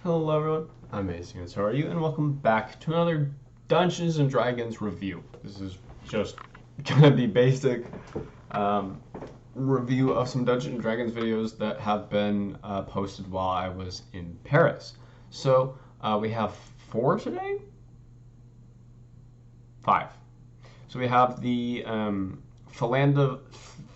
Hello everyone, I'm aMayesing, and so are you, and welcome back to another Dungeons & Dragons review. This is just gonna be basic review of some Dungeons & Dragons videos that have been posted while I was in Paris. So we have 4 today? 5. So we have the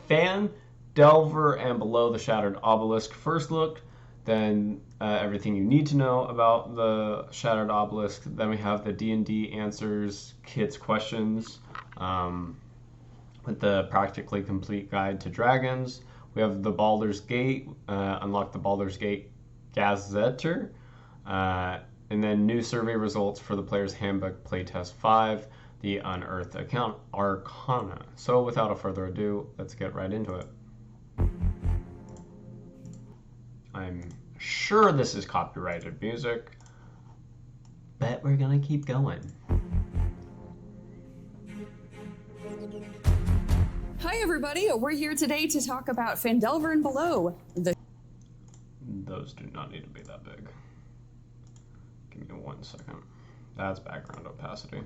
Fan, Delver, and Below the Shattered Obelisk first look, then everything you need to know about the Shattered Obelisk. Then we have the D&D Answers Kids Questions with the Practically Complete Guide to Dragons. We have the Baldur's Gate, Unlock the Baldur's Gate Gazetteer, and then new survey results for the Player's Handbook Playtest 5, the Unearthed Account Arcana. So without a further ado, let's get right into it. I'm sure this is copyrighted music, but we're gonna keep going. Hi everybody, we're here today to talk about Phandelver and Below. Those do not need to be that big. Give me 1 second. That's background opacity.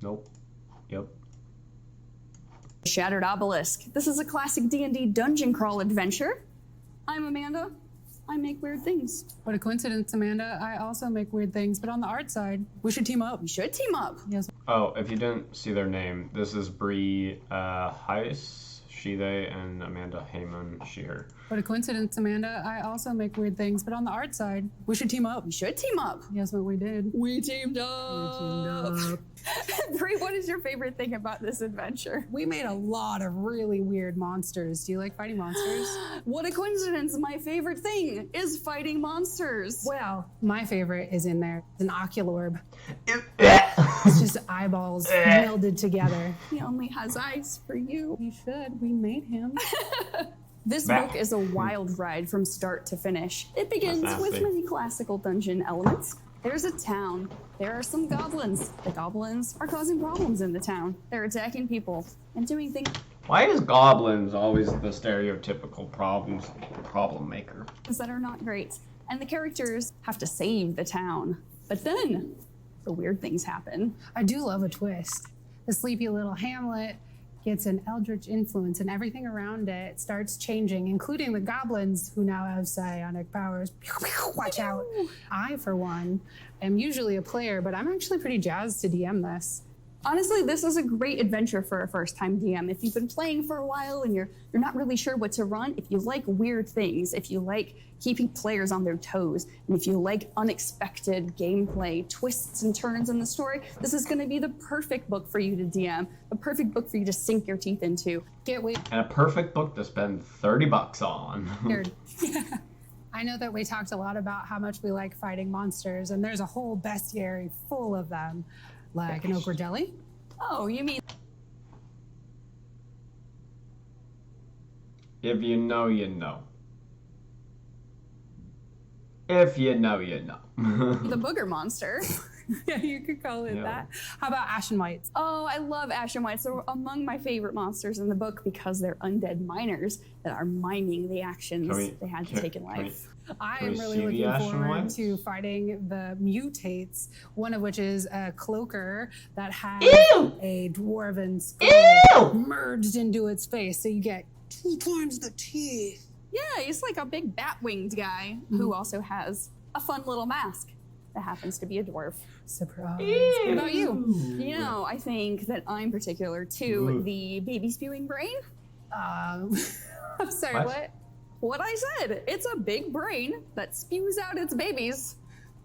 Nope. Yep. Shattered Obelisk. This is a classic D&D dungeon crawl adventure. I'm Amanda. I make weird things. What a coincidence, Amanda. I also make weird things, but on the art side, we should team up. We should team up. Yes. Oh, if you didn't see their name, this is Bree Heiss, she, they, and Amanda Heyman, she, her. What a coincidence, Amanda. I also make weird things, but on the art side, we should team up. We should team up. Yes, what we did. We teamed up. Bree, what is your favorite thing about this adventure? We made a lot of really weird monsters. Do you like fighting monsters? What a coincidence. My favorite thing is fighting monsters. Well, my favorite is in there. It's an oculorb. It's just eyeballs melded together. He only has eyes for you. He should. We made him. This book is a wild ride from start to finish. It begins with many classical dungeon elements. There's a town. There are some goblins. The goblins are causing problems in the town. They're attacking people and doing things. Why is goblins always the stereotypical problem maker? That are not great. And the characters have to save the town. But then the weird things happen. I do love a twist. The sleepy little hamlet gets an eldritch influence, and everything around it starts changing, including the goblins who now have psionic powers. Watch out. I, for one, am usually a player, but I'm actually pretty jazzed to DM this. Honestly, this is a great adventure for a first-time DM. If you've been playing for a while and you're not really sure what to run, if you like weird things, if you like keeping players on their toes, and if you like unexpected gameplay, twists and turns in the story, this is going to be the perfect book for you to DM, a perfect book for you to sink your teeth into. And a perfect book to spend $30 on. I know that we talked a lot about how much we like fighting monsters, and there's a whole bestiary full of them. Like an ogre deli? Oh, you mean... If you know, you know. If you know, you know. The booger monster. Yeah, you could call it that. How about Ashen Whites? Oh, I love Ashen Whites. They're among my favorite monsters in the book because they're undead miners that are miming the actions they had to take in life. I am really looking forward to fighting the mutates, one of which is a cloaker that has a dwarven skull merged into its face, so you get 2 times the teeth. Yeah, he's like a big bat-winged guy who also has a fun little mask that happens to be a dwarf. Surprise. What about you? You know, I think that I'm particular to the baby spewing brain. I'm sorry, what? What I said. It's a big brain that spews out its babies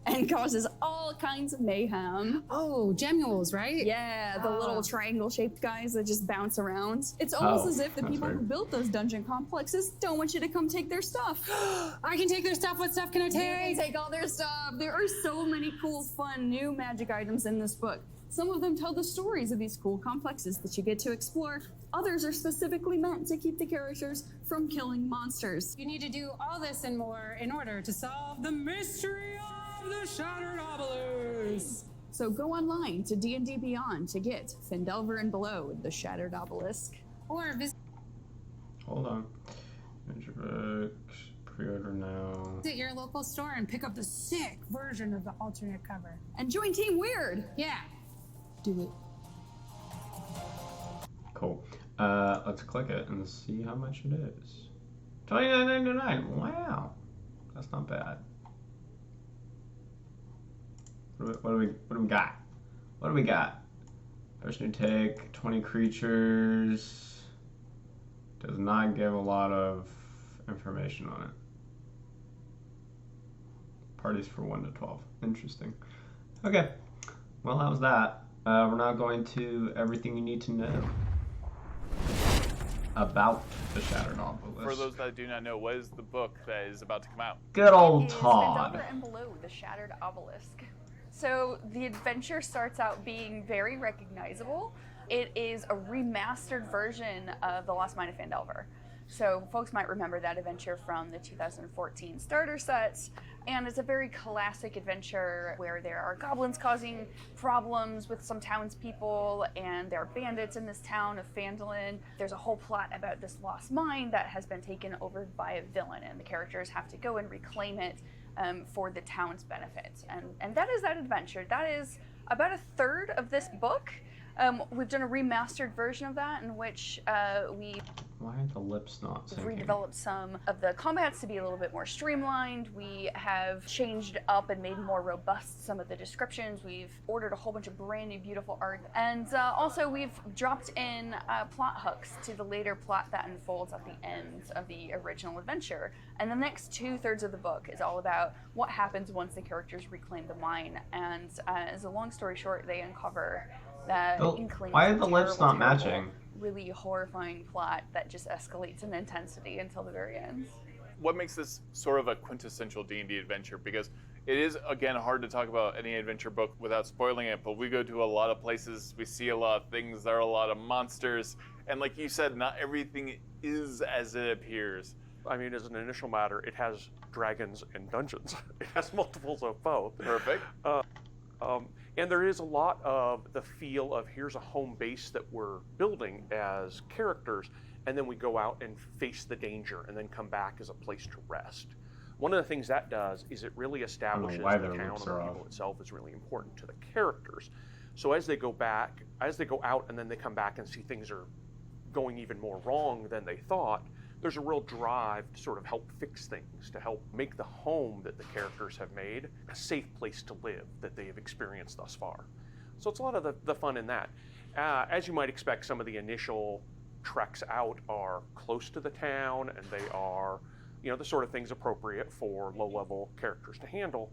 and causes all kinds of mayhem. Oh, gemules, right? Yeah, the little triangle-shaped guys that just bounce around. It's almost as if the people who built those dungeon complexes don't want you to come take their stuff. I can take their stuff. What stuff can I take? You can take all their stuff. There are so many cool, fun, new magic items in this book. Some of them tell the stories of these cool complexes that you get to explore. Others are specifically meant to keep the characters from killing monsters. You need to do all this and more in order to solve the mystery of the Shattered Obelisk. So go online to D&D Beyond to get Phandelver and Below, the Shattered Obelisk. Or visit... Hold on. Pre-order now. at your local store and pick up the sick version of the alternate cover. And join Team Weird. Yeah. Do it. Cool. Let's click it and see how much it is. $29.99. Wow, that's not bad. What do we got? What do we got? Person to take 20 creatures. Does not give a lot of information on it. Parties for 1 to 12. Interesting. Okay. Well, that was that. We're now going to everything you need to know about the Shattered Obelisk. For those that do not know, what is the book that is about to come out? Good old Is Todd. Vendelver and Below, the Shattered Obelisk. So the adventure starts out being very recognizable. It is a remastered version of The Lost Mine of Phandelver. So folks might remember that adventure from the 2014 starter sets, and it's a very classic adventure where there are goblins causing problems with some townspeople, and there are bandits in this town of Phandalin. There's a whole plot about this lost mine that has been taken over by a villain, and the characters have to go and reclaim it for the town's benefit. And that is that adventure. That is about a third of this book. We've done a remastered version of that in which we Why are the lips not syncing? redeveloped some of the combats to be a little bit more streamlined. We have changed up and made more robust some of the descriptions. We've ordered a whole bunch of brand new beautiful art. And also we've dropped in plot hooks to the later plot that unfolds at the end of the original adventure. And the next 2/3 of the book is all about what happens once the characters reclaim the mine. And as a long story short, they uncover that inkling. Why are the lips not matching? Really horrifying plot that just escalates in intensity until the very end. What makes this sort of a quintessential D&D adventure? Because it is, again, hard to talk about any adventure book without spoiling it, but we go to a lot of places, we see a lot of things, there are a lot of monsters, and like you said, not everything is as it appears. I mean, as an initial matter, it has dragons and dungeons. It has multiples of both. Perfect. And there is a lot of the feel of here's a home base that we're building as characters, and then we go out and face the danger and then come back as a place to rest. One of the things that does is it really establishes the why town their and lips the are people off. itself is really important to the characters. So as they go out and then they come back and see things are going even more wrong than they thought, there's a real drive to sort of help fix things, to help make the home that the characters have made a safe place to live that they have experienced thus far. So it's a lot of the fun in that. As you might expect, some of the initial treks out are close to the town, and they are, the sort of things appropriate for low-level characters to handle.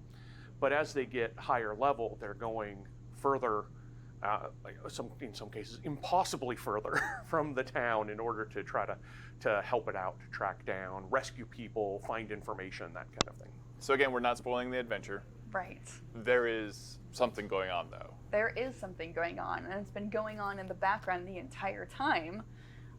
But as they get higher level, they're going further, in some cases, impossibly further from the town in order to try to help it out, to track down, rescue people, find information, that kind of thing. So again, we're not spoiling the adventure. Right. There is something going on, though. There is something going on, and it's been going on in the background the entire time,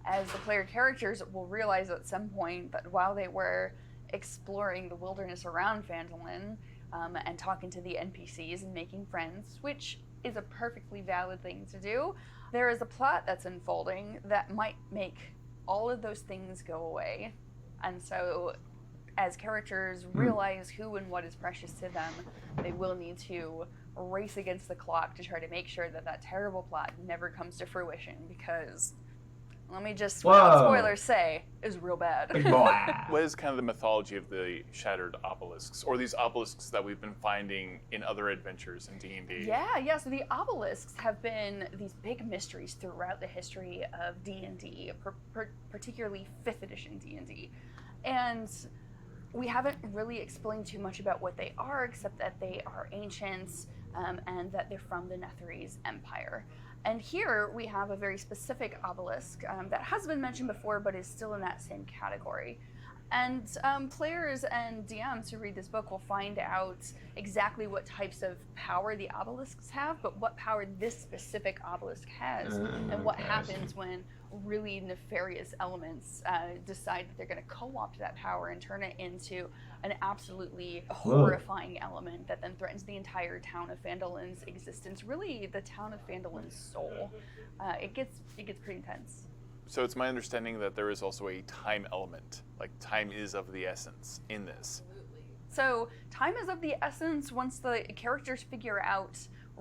as the player characters will realize at some point that while they were exploring the wilderness around Phandalin and talking to the NPCs and making friends, which is a perfectly valid thing to do, there is a plot that's unfolding that might make all of those things go away. And so as characters realize who and what is precious to them, they will need to race against the clock to try to make sure that that terrible plot never comes to fruition, because let me just, without spoilers, say, is real bad. Big boy. What is kind of the mythology of the Shattered Obelisks, or these obelisks that we've been finding in other adventures in D&D? Yeah, so the obelisks have been these big mysteries throughout the history of D&D, particularly 5th edition D&D. And we haven't really explained too much about what they are, except that they are ancient and that they're from the Netherese Empire. And here we have a very specific obelisk that has been mentioned before, but is still in that same category. And players and DMs who read this book will find out exactly what types of power the obelisks have, but what power this specific obelisk has, and what happens when really nefarious elements decide that they're going to co-opt that power and turn it into an absolutely horrifying element that then threatens the entire town of Phandalin's existence, really the town of Phandalin's soul. It gets pretty intense. So it's my understanding that there is also a time element, like time is of the essence in this. So time is of the essence once the characters figure out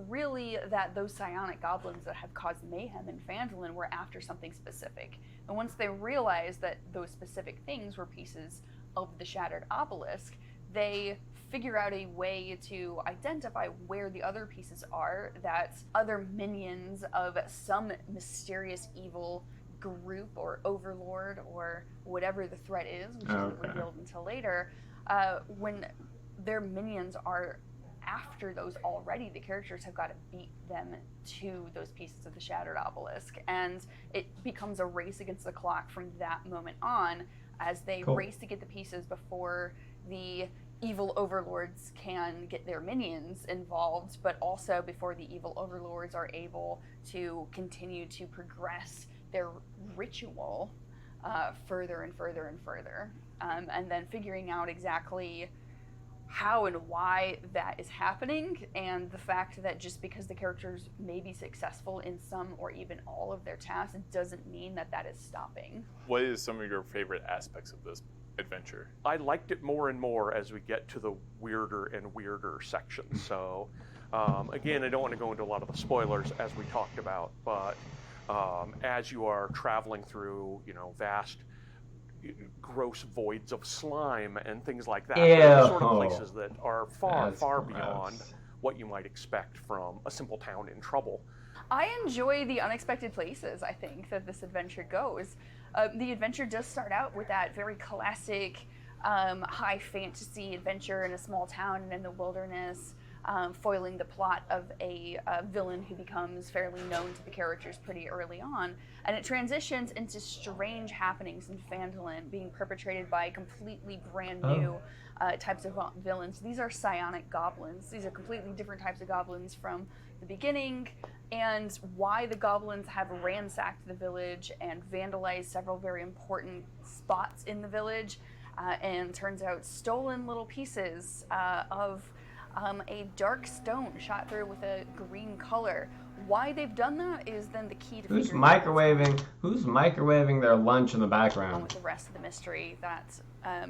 really that those psionic goblins that have caused mayhem in Phandalin were after something specific. And once they realize that those specific things were pieces of the Shattered Obelisk, they figure out a way to identify where the other pieces are, that other minions of some mysterious evil group or overlord or whatever the threat is, which isn't revealed until later, when their minions are after those already, the characters have got to beat them to those pieces of the Shattered Obelisk. And it becomes a race against the clock from that moment on, as they race to get the pieces before the evil overlords can get their minions involved, but also before the evil overlords are able to continue to progress their ritual further and further and further. And then figuring out exactly how and why that is happening, and the fact that just because the characters may be successful in some or even all of their tasks doesn't mean that that is stopping. What is some of your favorite aspects of this adventure? I liked it more and more as we get to the weirder and weirder sections. So, again, I don't want to go into a lot of the spoilers as we talked about, but as you are traveling through, vast, gross voids of slime and things like that, they're the sort of places that are far beyond what you might expect from a simple town in trouble. I enjoy the unexpected places, I think, that this adventure goes. The adventure does start out with that very classic high fantasy adventure in a small town and in the wilderness, foiling the plot of a villain who becomes fairly known to the characters pretty early on. And it transitions into strange happenings in Phandalin being perpetrated by completely brand new types of villains. These are psionic goblins. These are completely different types of goblins from the beginning, and why the goblins have ransacked the village and vandalized several very important spots in the village, and turns out stolen little pieces of a dark stone shot through with a green color. Why they've done that is then the key to Who's microwaving their lunch in the background? With the rest of the mystery that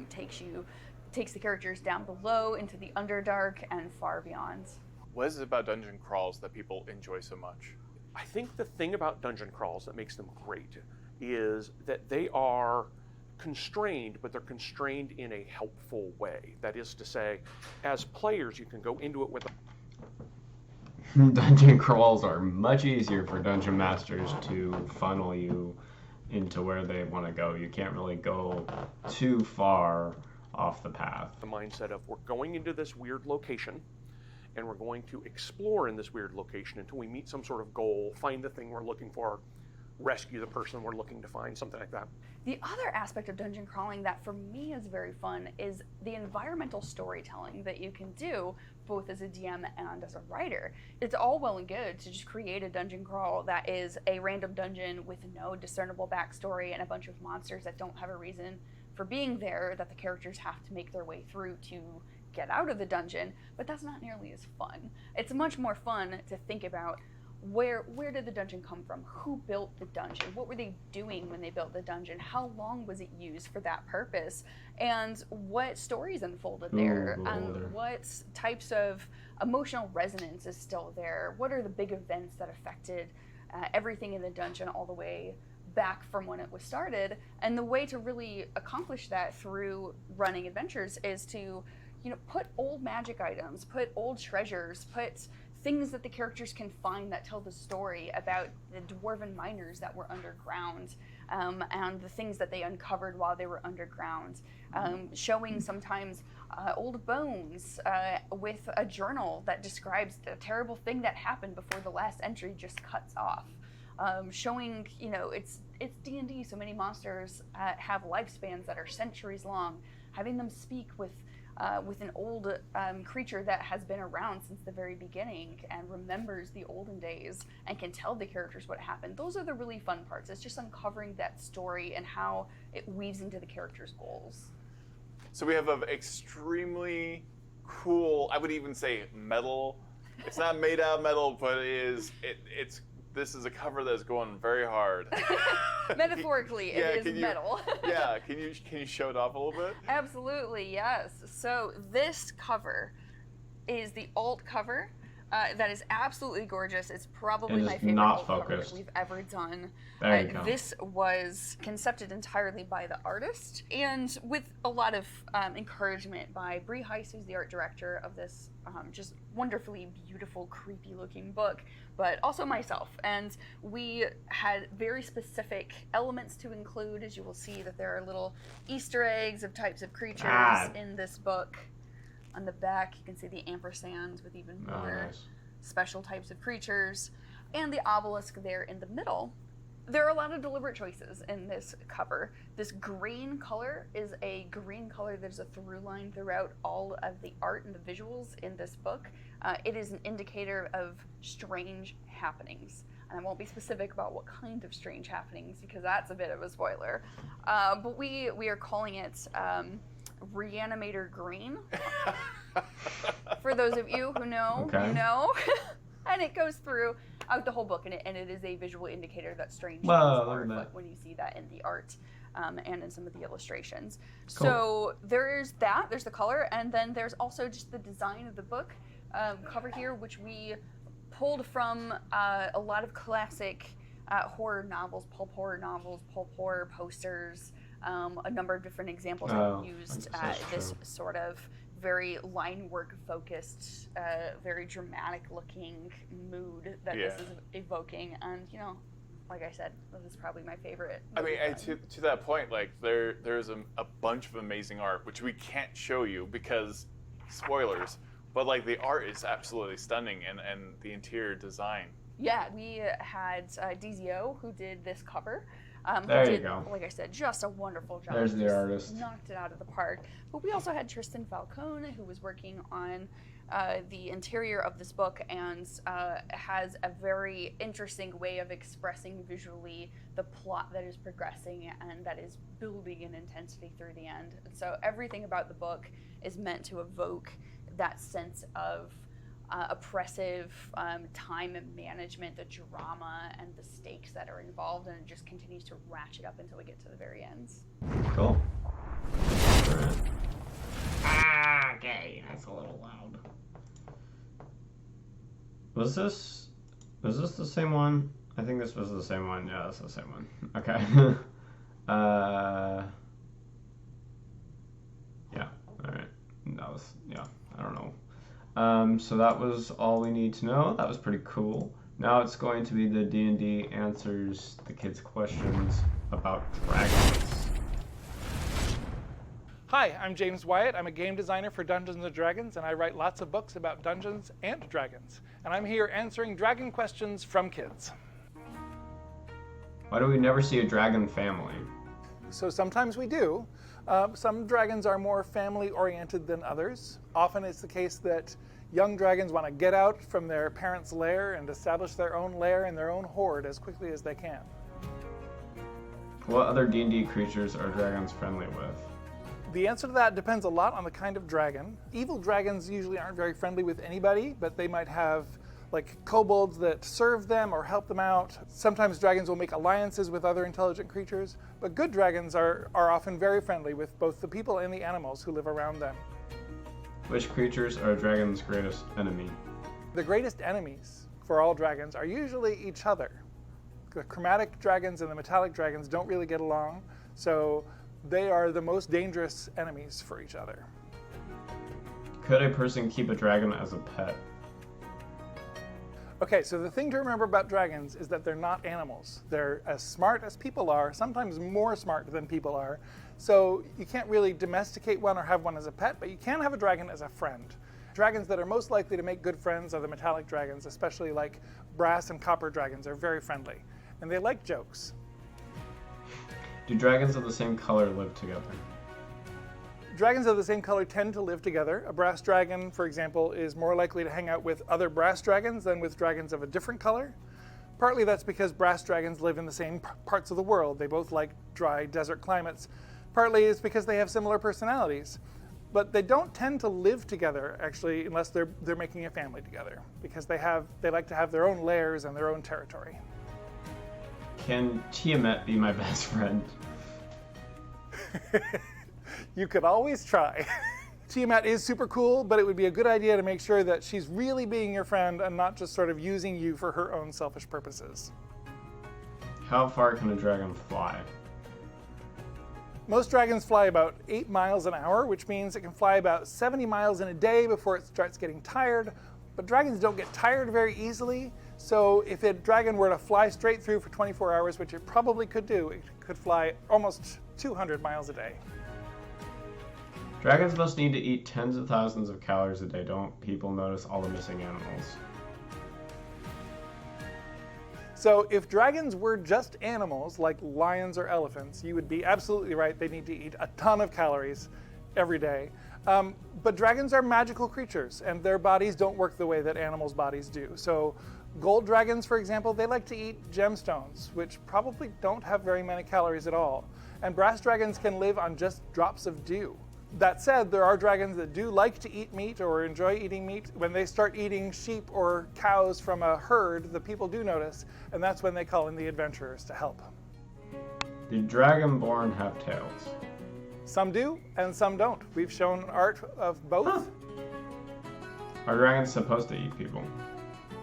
takes the characters down below into the Underdark and far beyond. What is it about dungeon crawls that people enjoy so much? I think the thing about dungeon crawls that makes them great is that they are constrained, but they're constrained in a helpful way. That is to say, as players, you can go into it with Dungeon crawls are much easier for dungeon masters to funnel you into where they want to go. You can't really go too far off the path. The mindset of, we're going into this weird location, and we're going to explore in this weird location until we meet some sort of goal, find the thing we're looking for, rescue the person we're looking to find, something like that. The other aspect of dungeon crawling that for me is very fun is the environmental storytelling that you can do both as a DM and as a writer. It's all well and good to just create a dungeon crawl that is a random dungeon with no discernible backstory and a bunch of monsters that don't have a reason for being there that the characters have to make their way through to get out of the dungeon, but that's not nearly as fun. It's much more fun to think about where did the dungeon come from? Who built the dungeon? What were they doing when they built the dungeon? How long was it used for that purpose? And what stories unfolded there? And what types of emotional resonance is still there? What are the big events that affected everything in the dungeon all the way back from when it was started? And the way to really accomplish that through running adventures is to put old magic items, put old treasures, put things that the characters can find that tell the story about the dwarven miners that were underground, and the things that they uncovered while they were underground, showing sometimes old bones with a journal that describes the terrible thing that happened before the last entry just cuts off. Showing, it's D&D, so many monsters have lifespans that are centuries long, having them speak with an old creature that has been around since the very beginning and remembers the olden days and can tell the characters what happened. Those are the really fun parts. It's just uncovering that story and how it weaves into the characters' goals. So we have an extremely cool, I would even say metal. It's not made out of metal, but it's this is a cover that's going very hard. Metaphorically, it is metal. Yeah, can you show it off a little bit? Absolutely, yes. So this cover is the alt cover. That is absolutely gorgeous. It's probably my favorite alt cover that we've ever done. There you go. This was concepted entirely by the artist and with a lot of encouragement by Bree Heiss, who's the art director of this just wonderfully beautiful, creepy looking book, but also myself. And we had very specific elements to include, as you will see that there are little Easter eggs of types of creatures in this book. On the back, you can see the ampersands with even more special types of creatures. And the obelisk there in the middle. There are a lot of deliberate choices in this cover. This green color is a green color that is a through line throughout all of the art and the visuals in this book. It is an indicator of strange happenings. And I won't be specific about what kind of strange happenings because that's a bit of a spoiler. But we are calling it Reanimator Green. For those of you who know, you know. And it goes throughout the whole book, and it is a visual indicator that strange things are afoot when you see that in the art and in some of the illustrations. Cool. So there's that, there's the color, and then there's also just the design of the book cover here, which we pulled from a lot of classic horror novels, pulp horror posters, a number of different examples that we used this sort of very line work focused, very dramatic looking mood that this is evoking. And, you know, like I said, this is probably my favorite. I mean, to that point, like there's a bunch of amazing art, which we can't show you because spoilers, but like the art is absolutely stunning and the interior design. Yeah, we had DZO who did this cover. There you go. Like I said, just a wonderful job. There's the artist. Knocked it out of the park. But we also had Tristan Falcone, who was working on the interior of this book and has a very interesting way of expressing visually the plot that is progressing and that is building in intensity through the end. And so everything about the book is meant to evoke that sense of oppressive time and management, the drama and the stakes that are involved, and it just continues to ratchet up until we get to the very ends. Cool. Okay, that's a little loud. Was this the same one? I think this was the same one. Yeah, that's the same one. Okay. Yeah. All right. That was I don't know. So that was all we need to know. That was pretty cool. Now it's going to be the D&D answers the kids' questions about dragons. Hi, I'm James Wyatt. I'm a game designer for Dungeons & Dragons, and I write lots of books about Dungeons and Dragons. And I'm here answering dragon questions from kids. Why do we never see a dragon family? So sometimes we do. Some dragons are more family-oriented than others. Often it's the case that young dragons want to get out from their parents' lair and establish their own lair and their own horde as quickly as they can. What other D&D creatures are dragons friendly with? The answer to that depends a lot on the kind of dragon. Evil dragons usually aren't very friendly with anybody, but they might have like kobolds that serve them or help them out. Sometimes dragons will make alliances with other intelligent creatures, but good dragons are often very friendly with both the people and the animals who live around them. Which creatures are a dragon's greatest enemy? The greatest enemies for all dragons are usually each other. The chromatic dragons and the metallic dragons don't really get along, so they are the most dangerous enemies for each other. Could a person keep a dragon as a pet? Okay, so the thing to remember about dragons is that they're not animals. They're as smart as people are, sometimes more smart than people are. So you can't really domesticate one or have one as a pet, but you can have a dragon as a friend. Dragons that are most likely to make good friends are the metallic dragons, especially like brass and copper dragons are very friendly. And they like jokes. Do dragons of the same color live together? Dragons of the same color tend to live together. A brass dragon, for example, is more likely to hang out with other brass dragons than with dragons of a different color. Partly that's because brass dragons live in the same parts of the world. They both like dry desert climates. Partly it's because they have similar personalities. But they don't tend to live together, actually, unless they're making a family together, because they like to have their own lairs and their own territory. Can Tiamat be my best friend? You could always try. Tiamat is super cool, but it would be a good idea to make sure that she's really being your friend and not just sort of using you for her own selfish purposes. How far can a dragon fly? Most dragons fly about 8 miles an hour, which means it can fly about 70 miles in a day before it starts getting tired. But dragons don't get tired very easily, so if a dragon were to fly straight through for 24 hours, which it probably could do, it could fly almost 200 miles a day. Dragons must need to eat tens of thousands of calories a day. Don't people notice all the missing animals? So if dragons were just animals like lions or elephants, you would be absolutely right. They need to eat a ton of calories every day. But dragons are magical creatures, and their bodies don't work the way that animals' bodies do. So gold dragons, for example, they like to eat gemstones, which probably don't have very many calories at all. And brass dragons can live on just drops of dew. That said, there are dragons that do like to eat meat or enjoy eating meat. When they start eating sheep or cows from a herd, the people do notice, and that's when they call in the adventurers to help. Do dragonborn have tails? Some do, and some don't. We've shown art of both. Huh. Are dragons supposed to eat people?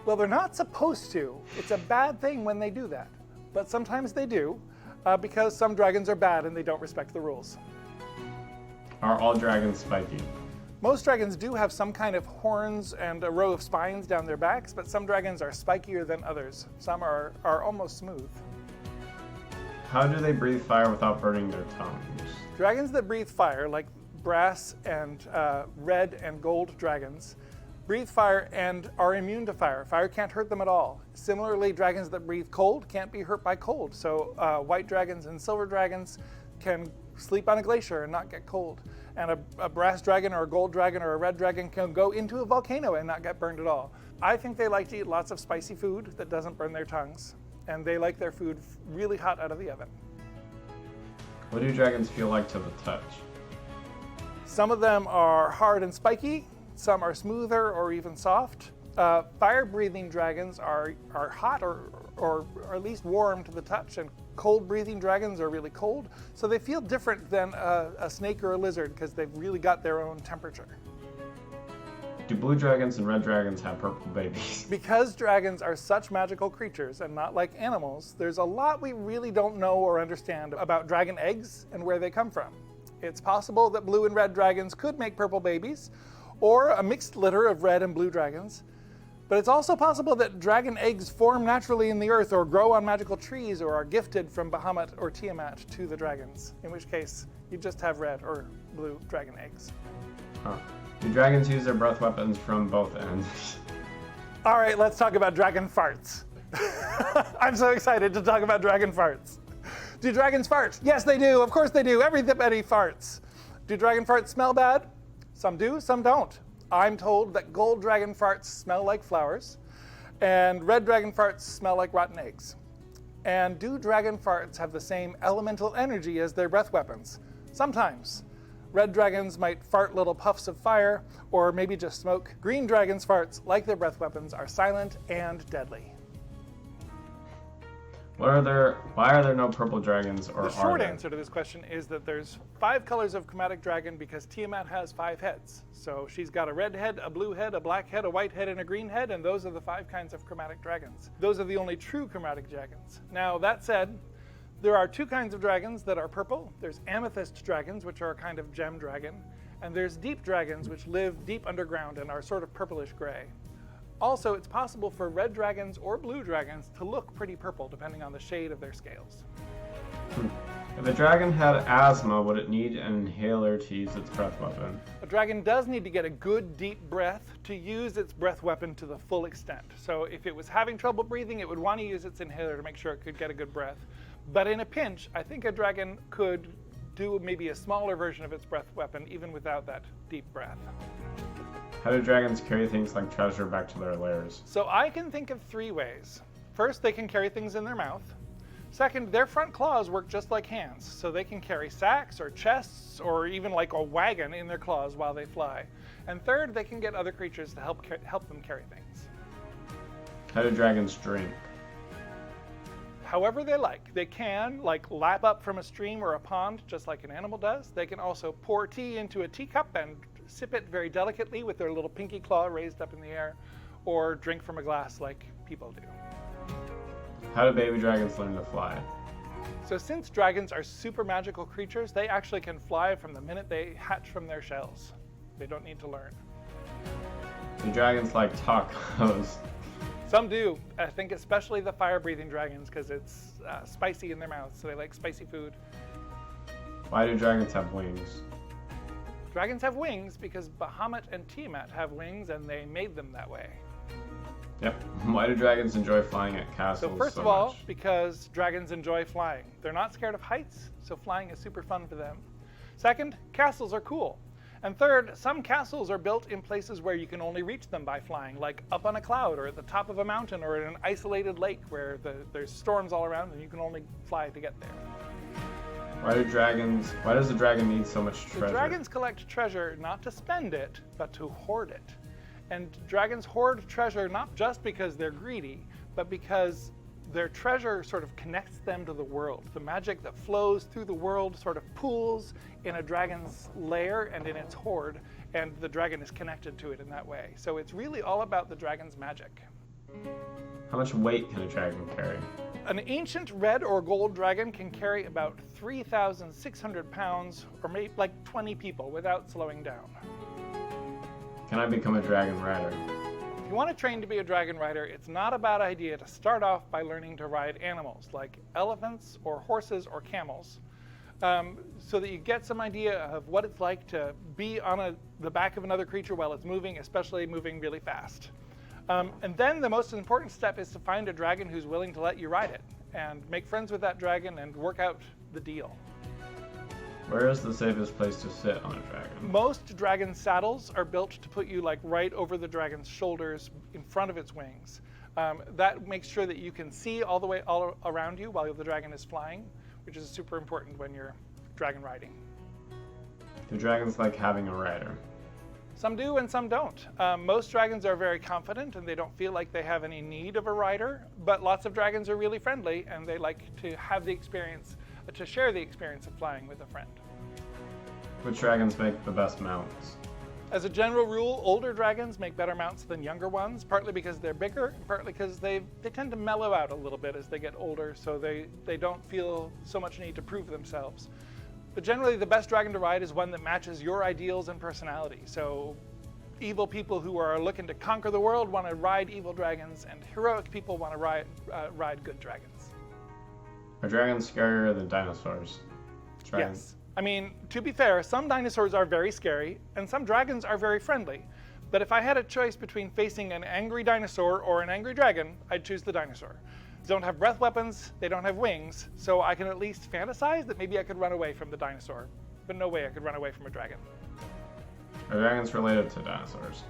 Well, they're not supposed to. It's a bad thing when they do that. But sometimes they do, because some dragons are bad and they don't respect the rules. Are all dragons spiky? Most dragons do have some kind of horns and a row of spines down their backs, but some dragons are spikier than others. Some are almost smooth. How do they breathe fire without burning their tongues? Dragons that breathe fire, like brass and red and gold dragons, breathe fire and are immune to fire. Fire can't hurt them at all. Similarly, dragons that breathe cold can't be hurt by cold. So white dragons and silver dragons can sleep on a glacier and not get cold. And a brass dragon or a gold dragon or a red dragon can go into a volcano and not get burned at all. I think they like to eat lots of spicy food that doesn't burn their tongues. And they like their food really hot out of the oven. What do dragons feel like to the touch? Some of them are hard and spiky. Some are smoother or even soft. Fire-breathing dragons are hot or at least warm to the touch, and cold-breathing dragons are really cold. So they feel different than a snake or a lizard because they've really got their own temperature. Do blue dragons and red dragons have purple babies? Because dragons are such magical creatures and not like animals, there's a lot we really don't know or understand about dragon eggs and where they come from. It's possible that blue and red dragons could make purple babies, or a mixed litter of red and blue dragons. But it's also possible that dragon eggs form naturally in the earth or grow on magical trees or are gifted from Bahamut or Tiamat to the dragons, in which case you just have red or blue dragon eggs. Huh. Do dragons use their breath weapons from both ends? All right, let's talk about dragon farts. I'm so excited to talk about dragon farts. Do dragons fart? Yes, they do. Of course they do. Everybody farts. Do dragon farts smell bad? Some do, some don't. I'm told that gold dragon farts smell like flowers, and red dragon farts smell like rotten eggs. And do dragon farts have the same elemental energy as their breath weapons? Sometimes. Red dragons might fart little puffs of fire, or maybe just smoke. Green dragons' farts, like their breath weapons, are silent and deadly. Why are there no purple dragons, or The short are there? answer to this question is that there's 5 colors of chromatic dragon because Tiamat has 5 heads. So she's got a red head, a blue head, a black head, a white head, and a green head, and those are the 5 kinds of chromatic dragons. Those are the only true chromatic dragons. Now, that said, there are 2 kinds of dragons that are purple. There's amethyst dragons, which are a kind of gem dragon, and there's deep dragons, which live deep underground and are sort of purplish gray. Also, it's possible for red dragons or blue dragons to look pretty purple, depending on the shade of their scales. If a dragon had asthma, would it need an inhaler to use its breath weapon? A dragon does need to get a good deep breath to use its breath weapon to the full extent. So if it was having trouble breathing, it would want to use its inhaler to make sure it could get a good breath. But in a pinch, I think a dragon could do maybe a smaller version of its breath weapon even without that deep breath. How do dragons carry things like treasure back to their lairs? So I can think of 3 ways. First, they can carry things in their mouth. Second, their front claws work just like hands, so they can carry sacks or chests or even like a wagon in their claws while they fly. And third, they can get other creatures to help them carry things. How do dragons drink? However they like. They can like lap up from a stream or a pond just like an animal does. They can also pour tea into a teacup and sip it very delicately with their little pinky claw raised up in the air, or drink from a glass like people do. How do baby dragons learn to fly? So since dragons are super magical creatures, they actually can fly from the minute they hatch from their shells. They don't need to learn. Do dragons like tacos? Some do. I think especially the fire-breathing dragons because it's spicy in their mouths, so they like spicy food. Why do dragons have wings? Dragons have wings because Bahamut and Tiamat have wings and they made them that way. Yep. Why do dragons enjoy flying at castles So first so of all, much? because dragons enjoy flying. They're not scared of heights, so flying is super fun for them. Second, castles are cool. And third, some castles are built in places where you can only reach them by flying, like up on a cloud or at the top of a mountain or in an isolated lake where there's storms all around and you can only fly to get there. Why does the dragon need so much treasure? The dragons collect treasure not to spend it, but to hoard it. And dragons hoard treasure not just because they're greedy, but because their treasure sort of connects them to the world. The magic that flows through the world sort of pools in a dragon's lair and in its hoard, and the dragon is connected to it in that way. So it's really all about the dragon's magic. How much weight can a dragon carry? An ancient red or gold dragon can carry about 3,600 pounds, or maybe like 20 people without slowing down. Can I become a dragon rider? If you want to train to be a dragon rider, it's not a bad idea to start off by learning to ride animals like elephants or horses or camels, so that you get some idea of what it's like to be on the back of another creature while it's moving, especially moving really fast. And then the most important step is to find a dragon who's willing to let you ride it and make friends with that dragon and work out the deal. Where is the safest place to sit on a dragon? Most dragon saddles are built to put you like right over the dragon's shoulders in front of its wings. That makes sure that you can see all the way all around you while the dragon is flying, which is super important when you're dragon riding. Do dragons like having a rider? Some do and some don't. Most dragons are very confident and they don't feel like they have any need of a rider, but lots of dragons are really friendly and they like to have the experience, to share the experience of flying with a friend. Which dragons make the best mounts? As a general rule, older dragons make better mounts than younger ones, partly because they're bigger, and partly because they tend to mellow out a little bit as they get older, so they don't feel so much need to prove themselves. But generally, the best dragon to ride is one that matches your ideals and personality. So evil people who are looking to conquer the world want to ride evil dragons, and heroic people want to ride good dragons. Are dragons scarier than dinosaurs? Yes. I mean, to be fair, some dinosaurs are very scary, and some dragons are very friendly. But if I had a choice between facing an angry dinosaur or an angry dragon, I'd choose the dinosaur. They don't have breath weapons, they don't have wings, so I can at least fantasize that maybe I could run away from the dinosaur. But no way I could run away from a dragon. Are dragons related to dinosaurs?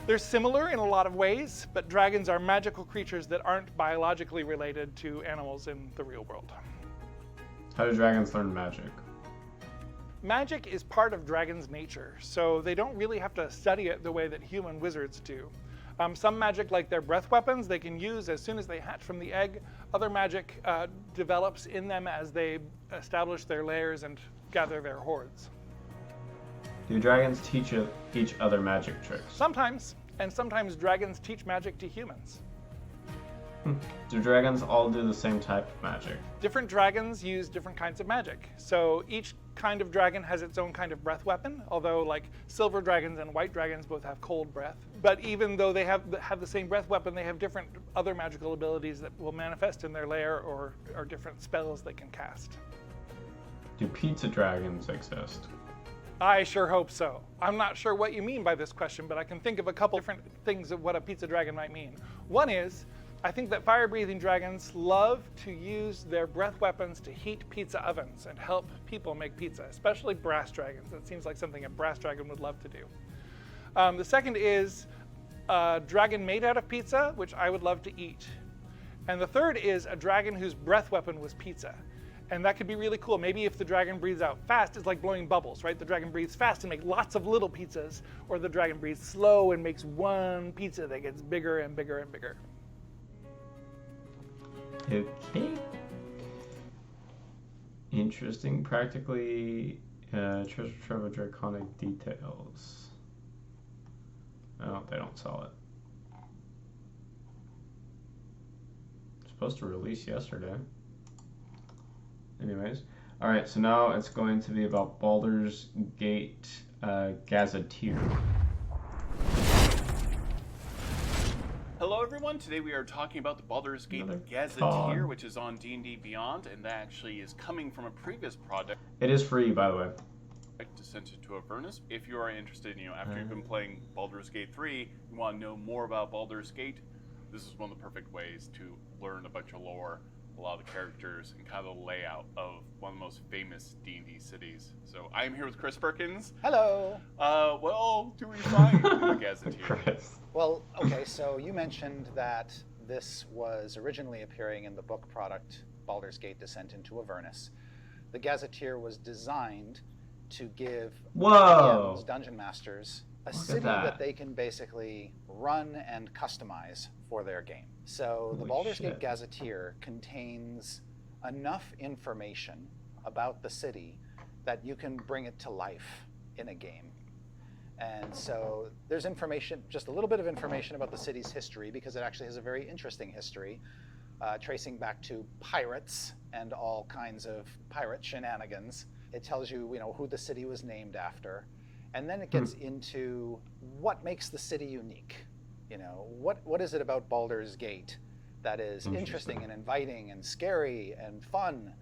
They're similar in a lot of ways, but dragons are magical creatures that aren't biologically related to animals in the real world. How do dragons learn magic? Magic is part of dragons' nature, so they don't really have to study it the way that human wizards do. Some magic, like their breath weapons, they can use as soon as they hatch from the egg. Other magic develops in them as they establish their lairs and gather their hordes. Do dragons teach each other magic tricks? Sometimes, and sometimes dragons teach magic to humans. Do dragons all do the same type of magic? Different dragons use different kinds of magic. So each kind of dragon has its own kind of breath weapon, although like silver dragons and white dragons both have cold breath. But even though they have the same breath weapon, they have different other magical abilities that will manifest in their lair or different spells they can cast. Do pizza dragons exist? I sure hope so. I'm not sure what you mean by this question, but I can think of a couple different things of what a pizza dragon might mean. One is, I think that fire-breathing dragons love to use their breath weapons to heat pizza ovens and help people make pizza, especially brass dragons. That seems like something a brass dragon would love to do. The second is a dragon made out of pizza, which I would love to eat. And the third is a dragon whose breath weapon was pizza. And that could be really cool. Maybe if the dragon breathes out fast, it's like blowing bubbles, right? The dragon breathes fast and makes lots of little pizzas, or the dragon breathes slow and makes one pizza that gets bigger and bigger and bigger. Okay. Interesting. Practically treasure trove of draconic details. Oh, they don't sell it. Supposed to release yesterday. Anyways, all right. So now it's going to be about Baldur's Gate Gazetteer. Hello everyone, today we are talking about the Baldur's Gate Another Gazetteer, con. which is on D&D Beyond, and that actually is coming from a previous project, It is free, by the way. Descent into Avernus. If you are interested, after you've been playing Baldur's Gate 3, you want to know more about Baldur's Gate, this is one of the perfect ways to learn a bunch of lore, a lot of the characters, and kind of the layout of one of the most famous D&D cities. So I am here with Chris Perkins. Hello. What all do we find in the Gazetteer? Chris. Well, okay, so you mentioned that this was originally appearing in the book product, Baldur's Gate Descent into Avernus. The Gazetteer was designed to give Whoa! DMs, Dungeon Masters, a Look at city that. that they can basically run and customize for their game. So the Holy Baldur's shit. Gate Gazetteer contains enough information about the city that you can bring it to life in a game. And so there's information, just a little bit of information about the city's history, because it actually has a very interesting history, tracing back to pirates and all kinds of pirate shenanigans. It tells you, who the city was named after. And then it gets into what makes the city unique. What is it about Baldur's Gate that is interesting and inviting and scary and fun?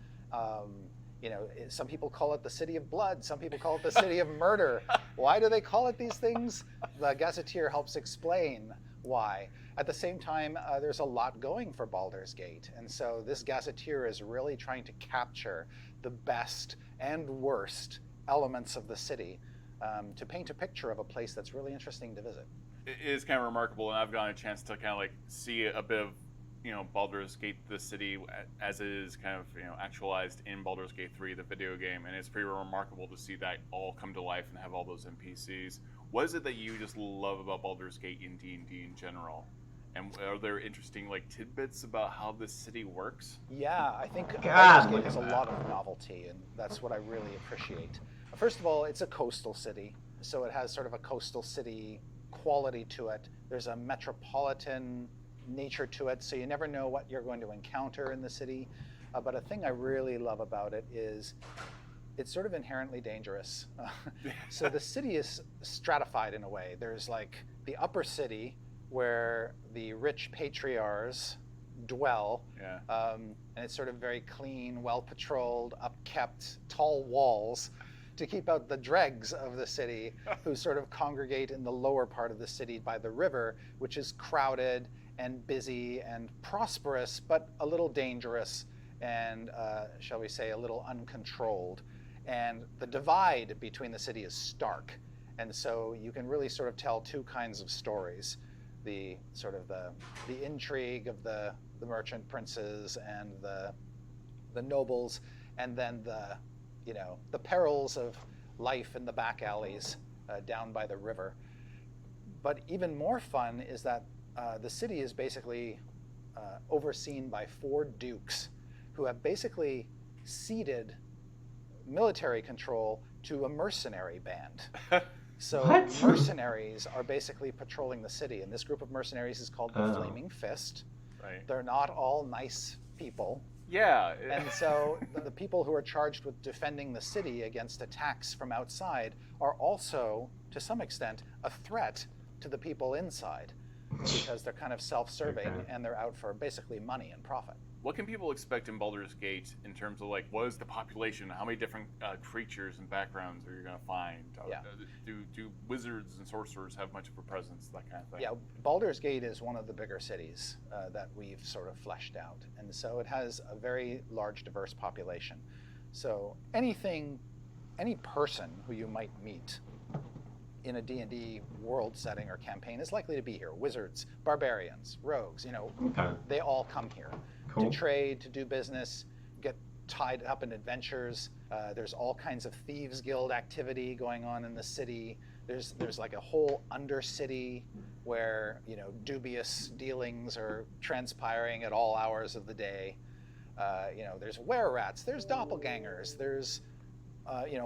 Some people call it the City of Blood. Some people call it the City of Murder. Why do they call it these things? The Gazetteer helps explain why. At the same time, there's a lot going for Baldur's Gate. And so this Gazetteer is really trying to capture the best and worst elements of the city to paint a picture of a place that's really interesting to visit. It is kind of remarkable, and I've gotten a chance to kind of see a bit of Baldur's Gate, the city, as it is kind of actualized in Baldur's Gate 3, the video game, and it's pretty remarkable to see that all come to life and have all those NPCs. What is it that you just love about Baldur's Gate in D&D in general? And are there interesting tidbits about how this city works? Yeah, I think God, Baldur's look Gate has at a that. lot of novelty, and that's what I really appreciate. First of all, it's a coastal city, so it has sort of a coastal city quality to it. There's a metropolitan nature to it, so you never know what you're going to encounter in the city. But a thing I really love about it is it's sort of inherently dangerous. So the city is stratified in a way. There's the upper city where the rich patriarchs dwell, and it's sort of very clean, well-patrolled, upkept, tall walls to keep out the dregs of the city who sort of congregate in the lower part of the city by the river, which is crowded and busy and prosperous, but a little dangerous and, shall we say, a little uncontrolled. And the divide between the city is stark. And so you can really sort of tell two kinds of stories. The sort of the intrigue of the merchant princes and the nobles, and then the perils of life in the back alleys down by the river. But even more fun is that the city is basically overseen by 4 dukes who have basically ceded military control to a mercenary band. So What? mercenaries are basically patrolling the city, and this group of mercenaries is called the Flaming Fist. Right. They're not all nice people. Yeah. And so the people who are charged with defending the city against attacks from outside are also, to some extent, a threat to the people inside, because they're kind of self-serving and they're out for basically money and profit. What can people expect in Baldur's Gate in terms of what is the population? How many different creatures and backgrounds are you going to find? Yeah. Do wizards and sorcerers have much of a presence? That kind of thing. Yeah, Baldur's Gate is one of the bigger cities that we've sort of fleshed out. And so it has a very large, diverse population. So any person who you might meet in a D&D world setting or campaign is likely to be here. Wizards, barbarians, rogues, Okay. they all come here Cool. to trade, to do business, get tied up in adventures. There's all kinds of thieves guild activity going on in the city. There's like a whole undercity where dubious dealings are transpiring at all hours of the day. There's were-rats, there's doppelgangers, there's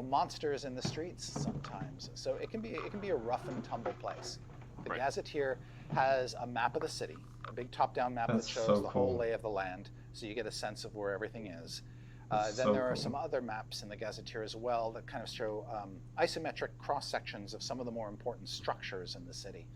monsters in the streets sometimes. So it can be a rough and tumble place. The Right. Gazetteer has a map of the city, a big top-down map That's that shows so the whole cool. lay of the land, so you get a sense of where everything is. That's Then so there are cool. some other maps in the Gazetteer as well that kind of show isometric cross-sections of some of the more important structures in the city,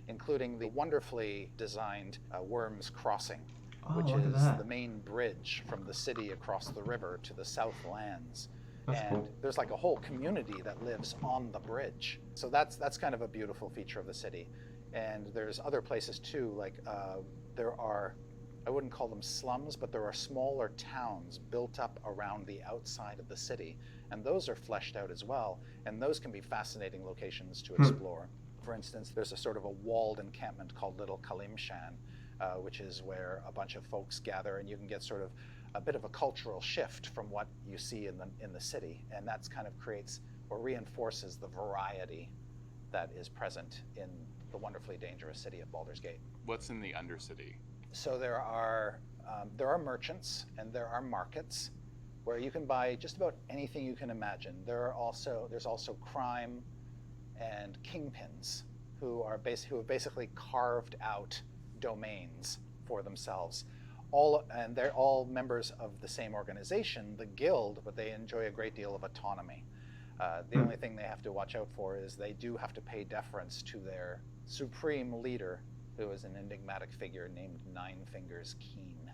including the wonderfully designed Worms Crossing, Oh, which look at is that. the main bridge from the city across the river to the South Lands. That's And cool. there's like a whole community that lives on the bridge. So that's kind of a beautiful feature of the city. And there's other places too, like there are, I wouldn't call them slums, but there are smaller towns built up around the outside of the city. And those are fleshed out as well. And those can be fascinating locations to explore. For instance, there's a sort of a walled encampment called Little Kalimshan, which is where a bunch of folks gather, and you can get sort of a bit of a cultural shift from what you see in the city. And that's kind of creates or reinforces the variety that is present in the wonderfully dangerous city of Baldur's Gate. What's in the Undercity? So there are merchants and there are markets where you can buy just about anything you can imagine. There's also crime and kingpins who have basically carved out domains for themselves. And they're all members of the same organization, the guild, but they enjoy a great deal of autonomy. The only thing they have to watch out for is they do have to pay deference to their supreme leader, who is an enigmatic figure named Nine Fingers Keen.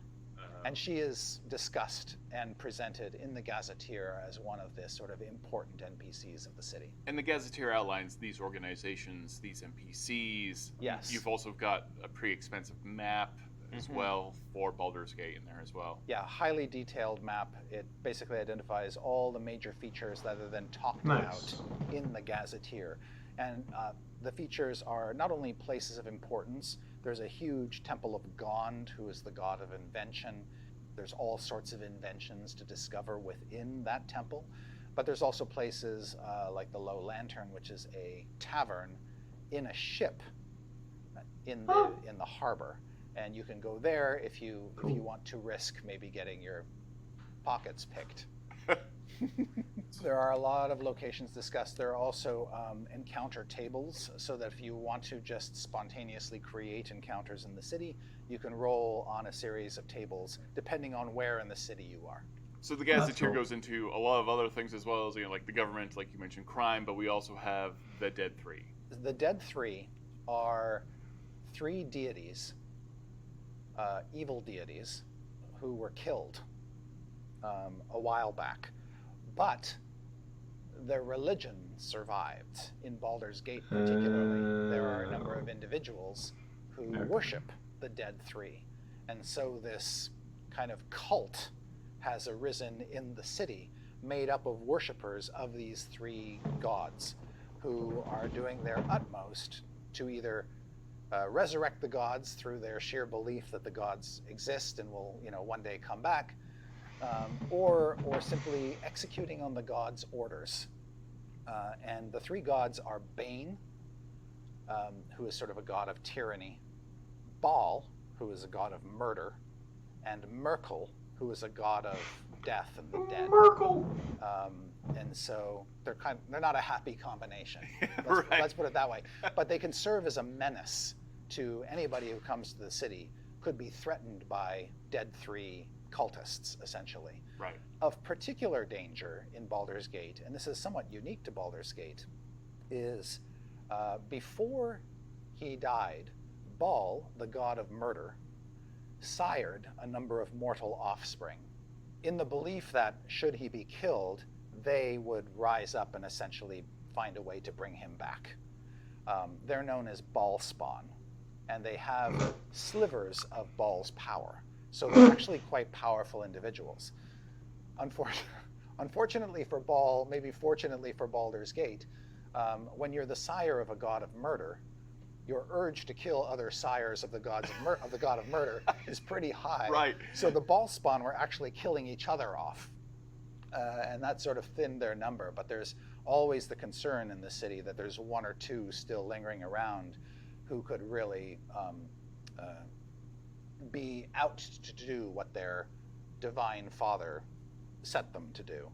And she is discussed and presented in the Gazetteer as one of the sort of important NPCs of the city. And the Gazetteer outlines these organizations, these NPCs. Yes. You've also got a pretty expensive map as well for Baldur's Gate in there as well. Yeah, highly highly detailed map. It basically identifies all the major features that are then talked Nice. about in the Gazetteer. And the features are not only places of importance, there's a huge temple of Gond, who is the god of invention. There's all sorts of inventions to discover within that temple. But there's also places like the Low Lantern, which is a tavern in a ship in the harbor. And you can go there if you want to risk maybe getting your pockets picked. There are a lot of locations discussed. There are also encounter tables, so that if you want to just spontaneously create encounters in the city, you can roll on a series of tables depending on where in the city you are. So the Gazetteer cool. goes into a lot of other things as well as like the government, like you mentioned, crime, but we also have the Dead Three. The Dead Three are three deities, evil deities, who were killed a while back. But their religion survived. In Baldur's Gate particularly, there are a number of individuals who worship the Dead Three. And so this kind of cult has arisen in the city, made up of worshippers of these three gods, who are doing their utmost to either resurrect the gods through their sheer belief that the gods exist and will, one day come back, or simply executing on the gods' orders. And the three gods are Bane, who is sort of a god of tyranny, Baal, who is a god of murder, and Merkel, who is a god of death and the dead. Merkel. And so they're not a happy combination. Right. Let's put it that way. But they can serve as a menace to anybody who comes to the city, could be threatened by Dead Three cultists, essentially. Right. Of particular danger in Baldur's Gate, and this is somewhat unique to Baldur's Gate, is before he died, Baal, the god of murder, sired a number of mortal offspring, in the belief that should he be killed, they would rise up and essentially find a way to bring him back. They're known as Baal spawn, and they have slivers of Baal's power. So they're actually quite powerful individuals. Unfortunately for Baal, maybe fortunately for Baldur's Gate, When you're the sire of a god of murder, your urge to kill other sires of the god of murder is pretty high. Right. So the ball spawn were actually killing each other off, and that sort of thinned their number. But there's always the concern in the city that there's one or two still lingering around who could really be out to do what their divine father set them to do,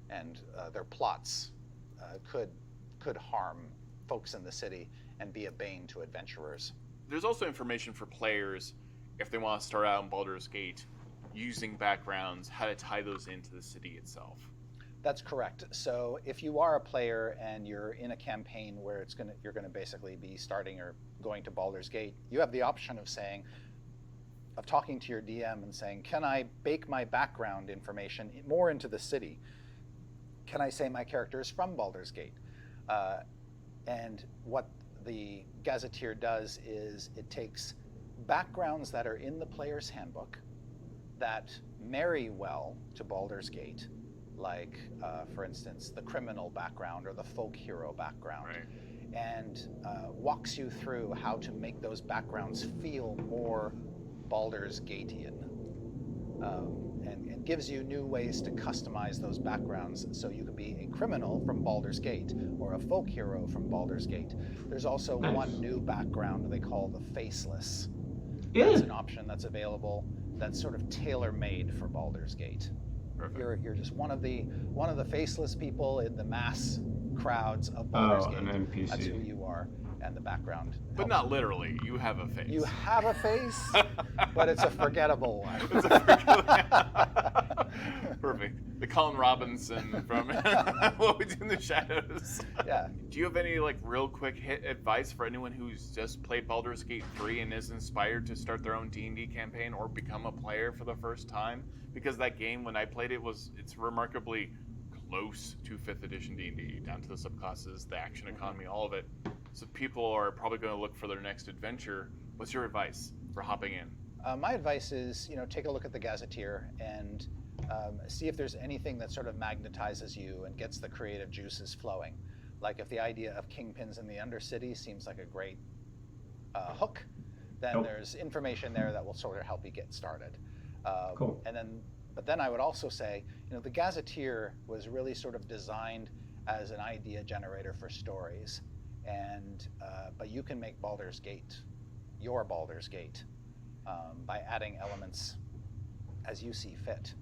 and their plots could harm folks in the city and be a bane to adventurers. There's also information for players if they want to start out in Baldur's Gate, using backgrounds, how to tie those into the city itself. That's correct. So if you are a player and you're in a campaign where you're gonna basically be starting or going to Baldur's Gate, you have the option of talking to your DM and saying, can I bake my background information more into the city? Can I say my character is from Baldur's Gate? And what the Gazetteer does is it takes backgrounds that are in the player's handbook that marry well to Baldur's Gate, like, for instance, the criminal background or the folk hero background, Right. and walks you through how to make those backgrounds feel more Baldur's Gatean, and gives you new ways to customize those backgrounds so you can be a criminal from Baldur's Gate or a folk hero from Baldur's Gate. There's also one new background they call the Faceless. That's an option that's available that's sort of tailor-made for Baldur's Gate. Perfect. You're just one of the faceless people in the mass crowds of Baldur's Gate. An NPC. That's who you are, and the background. But not literally. You have a face. You have a face, but it's a forgettable one. It's a Perfect. The Colin Robinson from What We Do in the Shadows. Yeah. Do you have any real quick hit advice for anyone who's just played Baldur's Gate 3 and is inspired to start their own D&D campaign or become a player for the first time? Because that game, when I played it, it's remarkably close to 5th edition D&D, down to the subclasses, the action economy, all of it. So people are probably going to look for their next adventure. What's your advice for hopping in? My advice is, take a look at the Gazetteer and see if there's anything that sort of magnetizes you and gets the creative juices flowing. Like if the idea of kingpins in the Undercity seems like a great hook, then there's information there that will sort of help you get started. Cool. But then I would also say, the Gazetteer was really sort of designed as an idea generator for stories, but you can make Baldur's Gate your Baldur's Gate by adding elements as you see fit.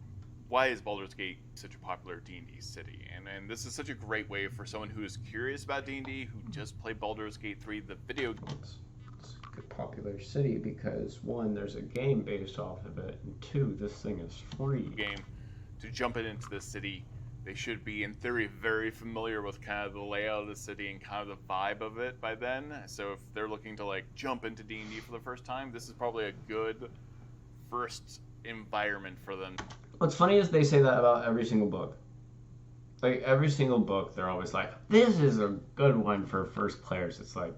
Why is Baldur's Gate such a popular D&D city? And this is such a great way for someone who is curious about D&D, who just played Baldur's Gate 3, the video game. It's a good popular city because, one, there's a game based off of it, and two, this thing is free. Game to jump into the city. They should be, in theory, very familiar with kind of the layout of the city and kind of the vibe of it by then. So if they're looking to jump into D&D for the first time, this is probably a good first environment for them. What's funny is they say that about every single book. Like, every single book, they're always like, this is a good one for first players. It's like,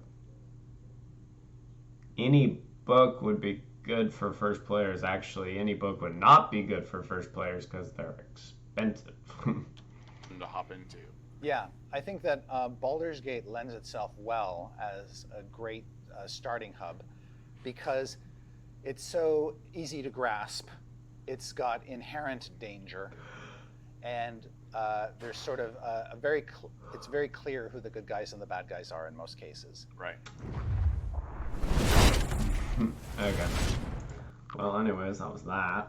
any book would be good for first players. Actually, any book would not be good for first players because they're expensive. To hop into. Yeah, I think that Baldur's Gate lends itself well as a great starting hub because it's so easy to grasp. It's got inherent danger, and there's sort of it's very clear who the good guys and the bad guys are in most cases. Right. Okay. Well, anyways, that was that.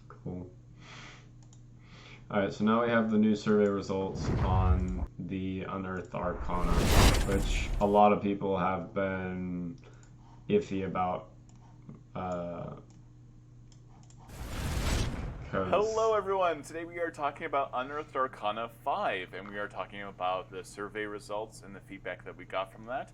Cool. Alright, so now we have the new survey results on the Unearthed Arcana, which a lot of people have been iffy about. Hello everyone! Today we are talking about Unearthed Arcana 5, and we are talking about the survey results and the feedback that we got from that.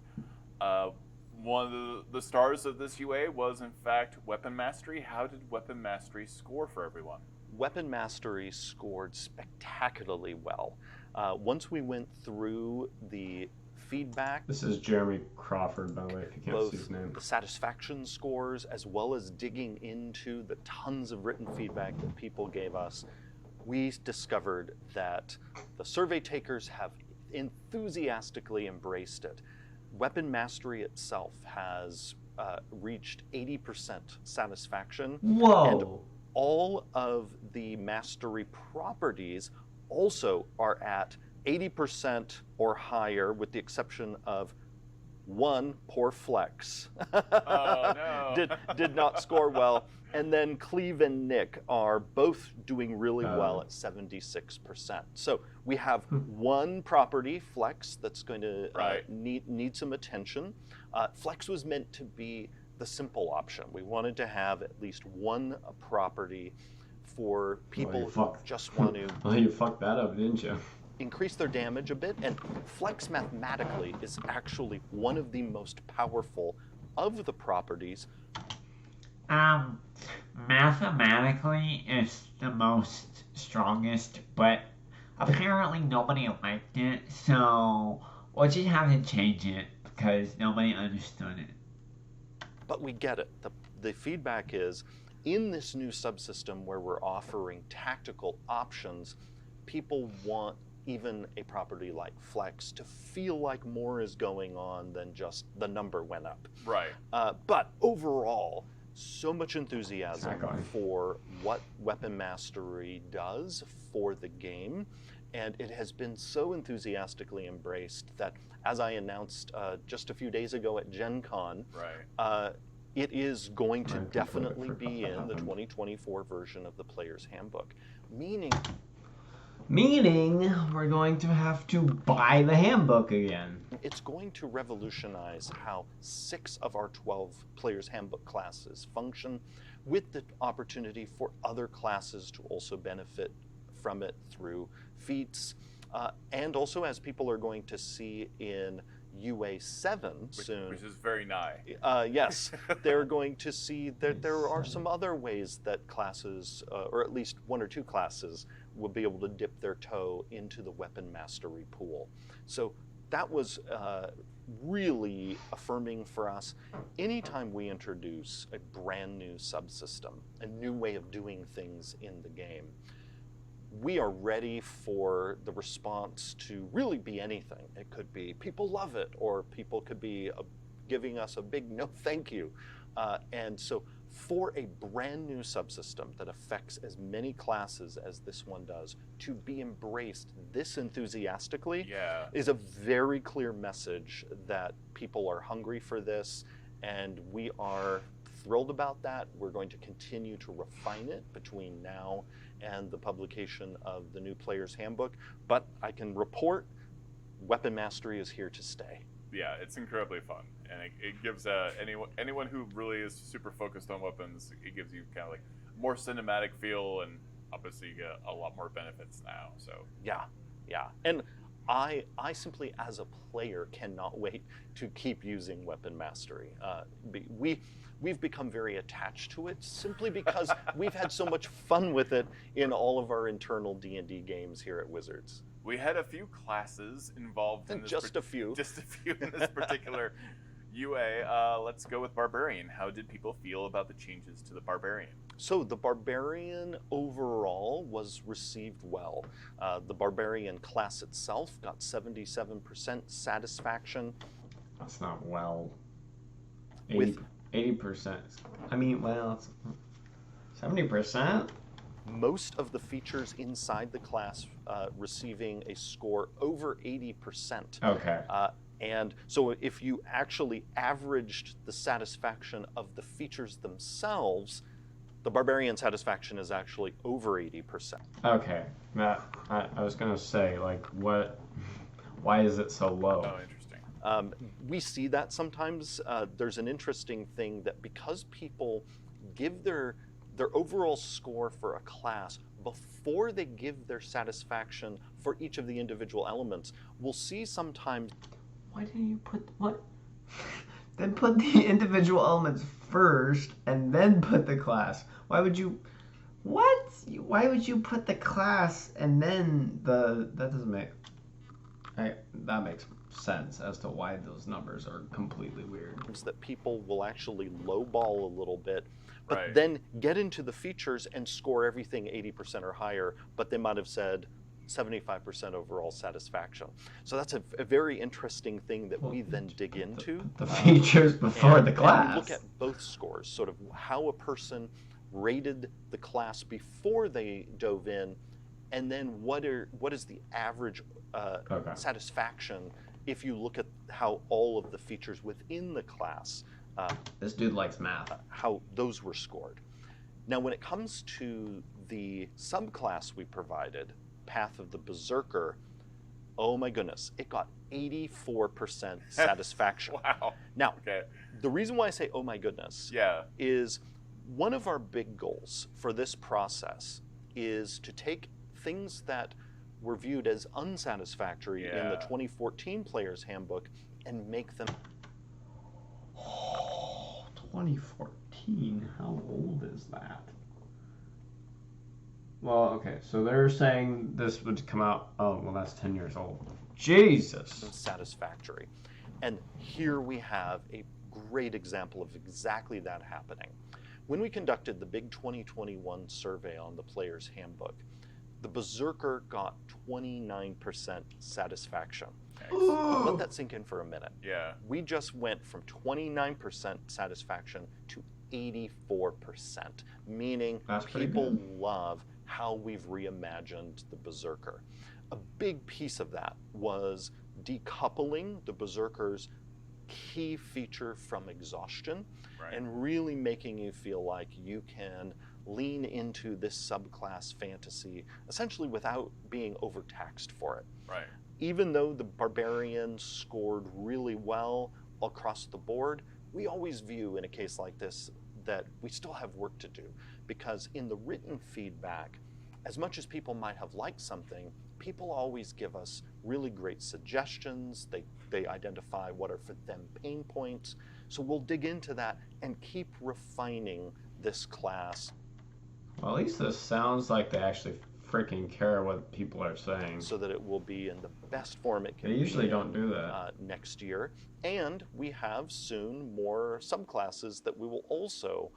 One of the stars of this UA was, in fact, Weapon Mastery. How did Weapon Mastery score for everyone? Weapon Mastery scored spectacularly well. Once we went through the feedback, This is Jeremy Crawford, by the way, if you can't see both his name. the satisfaction scores as well as digging into the tons of written feedback that people gave us, we discovered that the survey takers have enthusiastically embraced it. Weapon mastery itself has reached 80% satisfaction. Whoa! And all of the mastery properties also are at 80% or higher, with the exception of one, poor Flex. Oh, no. did not score well. And then Cleve and Nick are both doing really well at 76%. So we have one property, Flex, that's going to need some attention. Flex was meant to be the simple option. We wanted to have at least one property for people who just want to Well, you fucked that up, didn't you? increase their damage a bit, and Flex mathematically is actually one of the most powerful of the properties. Mathematically it's the most strongest, but apparently nobody liked it, so we'll just have to change it because nobody understood it. But we get it. The feedback is, in this new subsystem where we're offering tactical options, people want even a property like Flex to feel like more is going on than just the number went up. Right. But overall, so much enthusiasm Exactly. for what Weapon Mastery does for the game, and it has been so enthusiastically embraced that, as I announced just a few days ago at Gen Con, it is going to definitely be in the 2024 version of the Player's Handbook, meaning we're going to have to buy the handbook again. it's going to revolutionize how 6 of our 12 Player's Handbook classes function, with the opportunity for other classes to also benefit from it through feats, and also, as people are going to see in UA 7 soon, Which is very nigh. yes, they're going to see that there are some other ways that classes, or at least 1 or 2 classes, will be able to dip their toe into the weapon mastery pool. So that was really affirming for us. Anytime we introduce a brand new subsystem, a new way of doing things in the game, we are ready for the response to really be anything. It could be people love it, or people could be giving us a big no thank you. And so for a brand new subsystem that affects as many classes as this one does, to be embraced this enthusiastically is a very clear message that people are hungry for this, and we are thrilled about that. We're going to continue to refine it between now and the publication of the new Player's Handbook, but I can report Weapon Mastery is here to stay. Yeah, it's incredibly fun, and it gives anyone who really is super focused on weapons, it gives you kind of like more cinematic feel, and obviously you get a lot more benefits now. So yeah, and I simply, as a player, cannot wait to keep using Weapon Mastery. We've become very attached to it simply because we've had so much fun with it in all of our internal D&D games here at Wizards. we had a few classes involved in this. Just a few in this particular UA. Let's go with Barbarian. How did people feel about the changes to the Barbarian? So the Barbarian overall was received well. The Barbarian class itself got 77% satisfaction. That's not well. With 80%. I mean, well, it's 70%. most of the features inside the class receiving a score over 80%. Okay. And so if you actually averaged the satisfaction of the features themselves, the Barbarian satisfaction is actually over 80%. Okay. Matt, I was going to say, like, why is it so low? Oh, interesting. We see that sometimes. There's an interesting thing that because people give their overall score for a class before they give their satisfaction for each of the individual elements, we'll see sometimes. Why didn't you put what? Then put the individual elements first and then put the class. Why would you? What? Why would you put the class and then the? That doesn't make. That makes sense as to why those numbers are completely weird. That people will actually lowball a little bit, but Right. then get into the features and score everything 80% or higher, but they might have said 75% overall satisfaction. So that's a very interesting thing that we then dig into. The features before the And class. we look at both scores, sort of how a person rated the class before they dove in, and then what is the average satisfaction if you look at how all of the features within the class, This dude likes math. how those were scored. Now, when it comes to the subclass we provided, Path of the Berserker, oh my goodness, it got 84% satisfaction. Wow. Now, Okay. the reason why I say oh my goodness Yeah. is one of our big goals for this process is to take things that were viewed as unsatisfactory in the Yeah. 2014 Player's Handbook and make them 2014? How old is that? Well, okay, so they're saying this would come out. Oh, well, that's 10 years old. Jesus. satisfactory. And here we have a great example of exactly that happening. When we conducted the big 2021 survey on the Player's Handbook, the Berserker got 29% satisfaction. Let that sink in for a minute. Yeah. We just went from 29% satisfaction to 84%, meaning That's pretty people good. love how we've reimagined the Berserker. A big piece of that was decoupling the Berserker's key feature from exhaustion Right. and really making you feel like you can lean into this subclass fantasy essentially without being overtaxed for it. Right. Even though the Barbarian scored really well across the board, we always view in a case like this that we still have work to do, because in the written feedback, as much as people might have liked something, people always give us really great suggestions. They identify what are for them pain points. So we'll dig into that and keep refining this class Well, at least this sounds like they actually freaking care what people are saying. so that it will be in the best form it can They be usually in, don't do that. next year. And we have soon more subclasses that we will also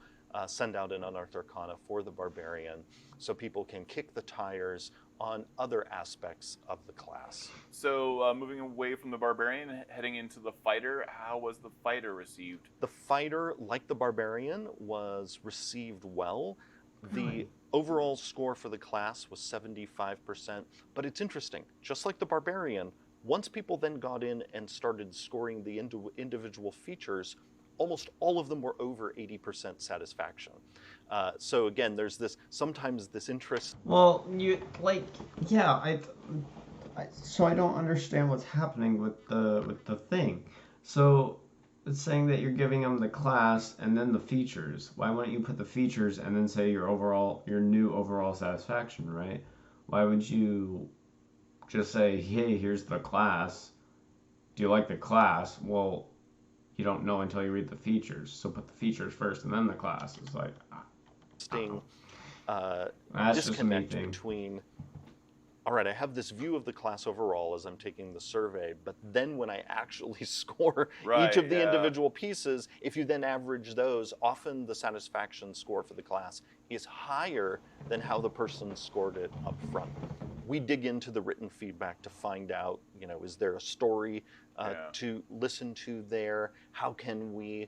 send out in Unearthed Arcana for the Barbarian, so people can kick the tires on other aspects of the class. So moving away from the Barbarian, heading into the Fighter, how was the Fighter received? The Fighter, like the Barbarian, was received well. The overall score for the class was 75%, but it's interesting. Just like the Barbarian, once people then got in and started scoring the individual features, almost all of them were over 80% satisfaction. So again, there's sometimes this interest. Well, so I don't understand what's happening with the thing. So it's saying that you're giving them the class and then the features. Why wouldn't you put the features and then say your new overall satisfaction, right? Why would you just say, hey, here's the class. Do you like the class? Well, you don't know until you read the features. So put the features first and then the class. It's like that's just a me disconnect thing. between, all right, I have this view of the class overall as I'm taking the survey, but then when I actually score Right, each of the yeah. individual pieces, if you then average those, often the satisfaction score for the class is higher than how the person scored it up front. We dig into the written feedback to find out, is there a story to listen to there? How can we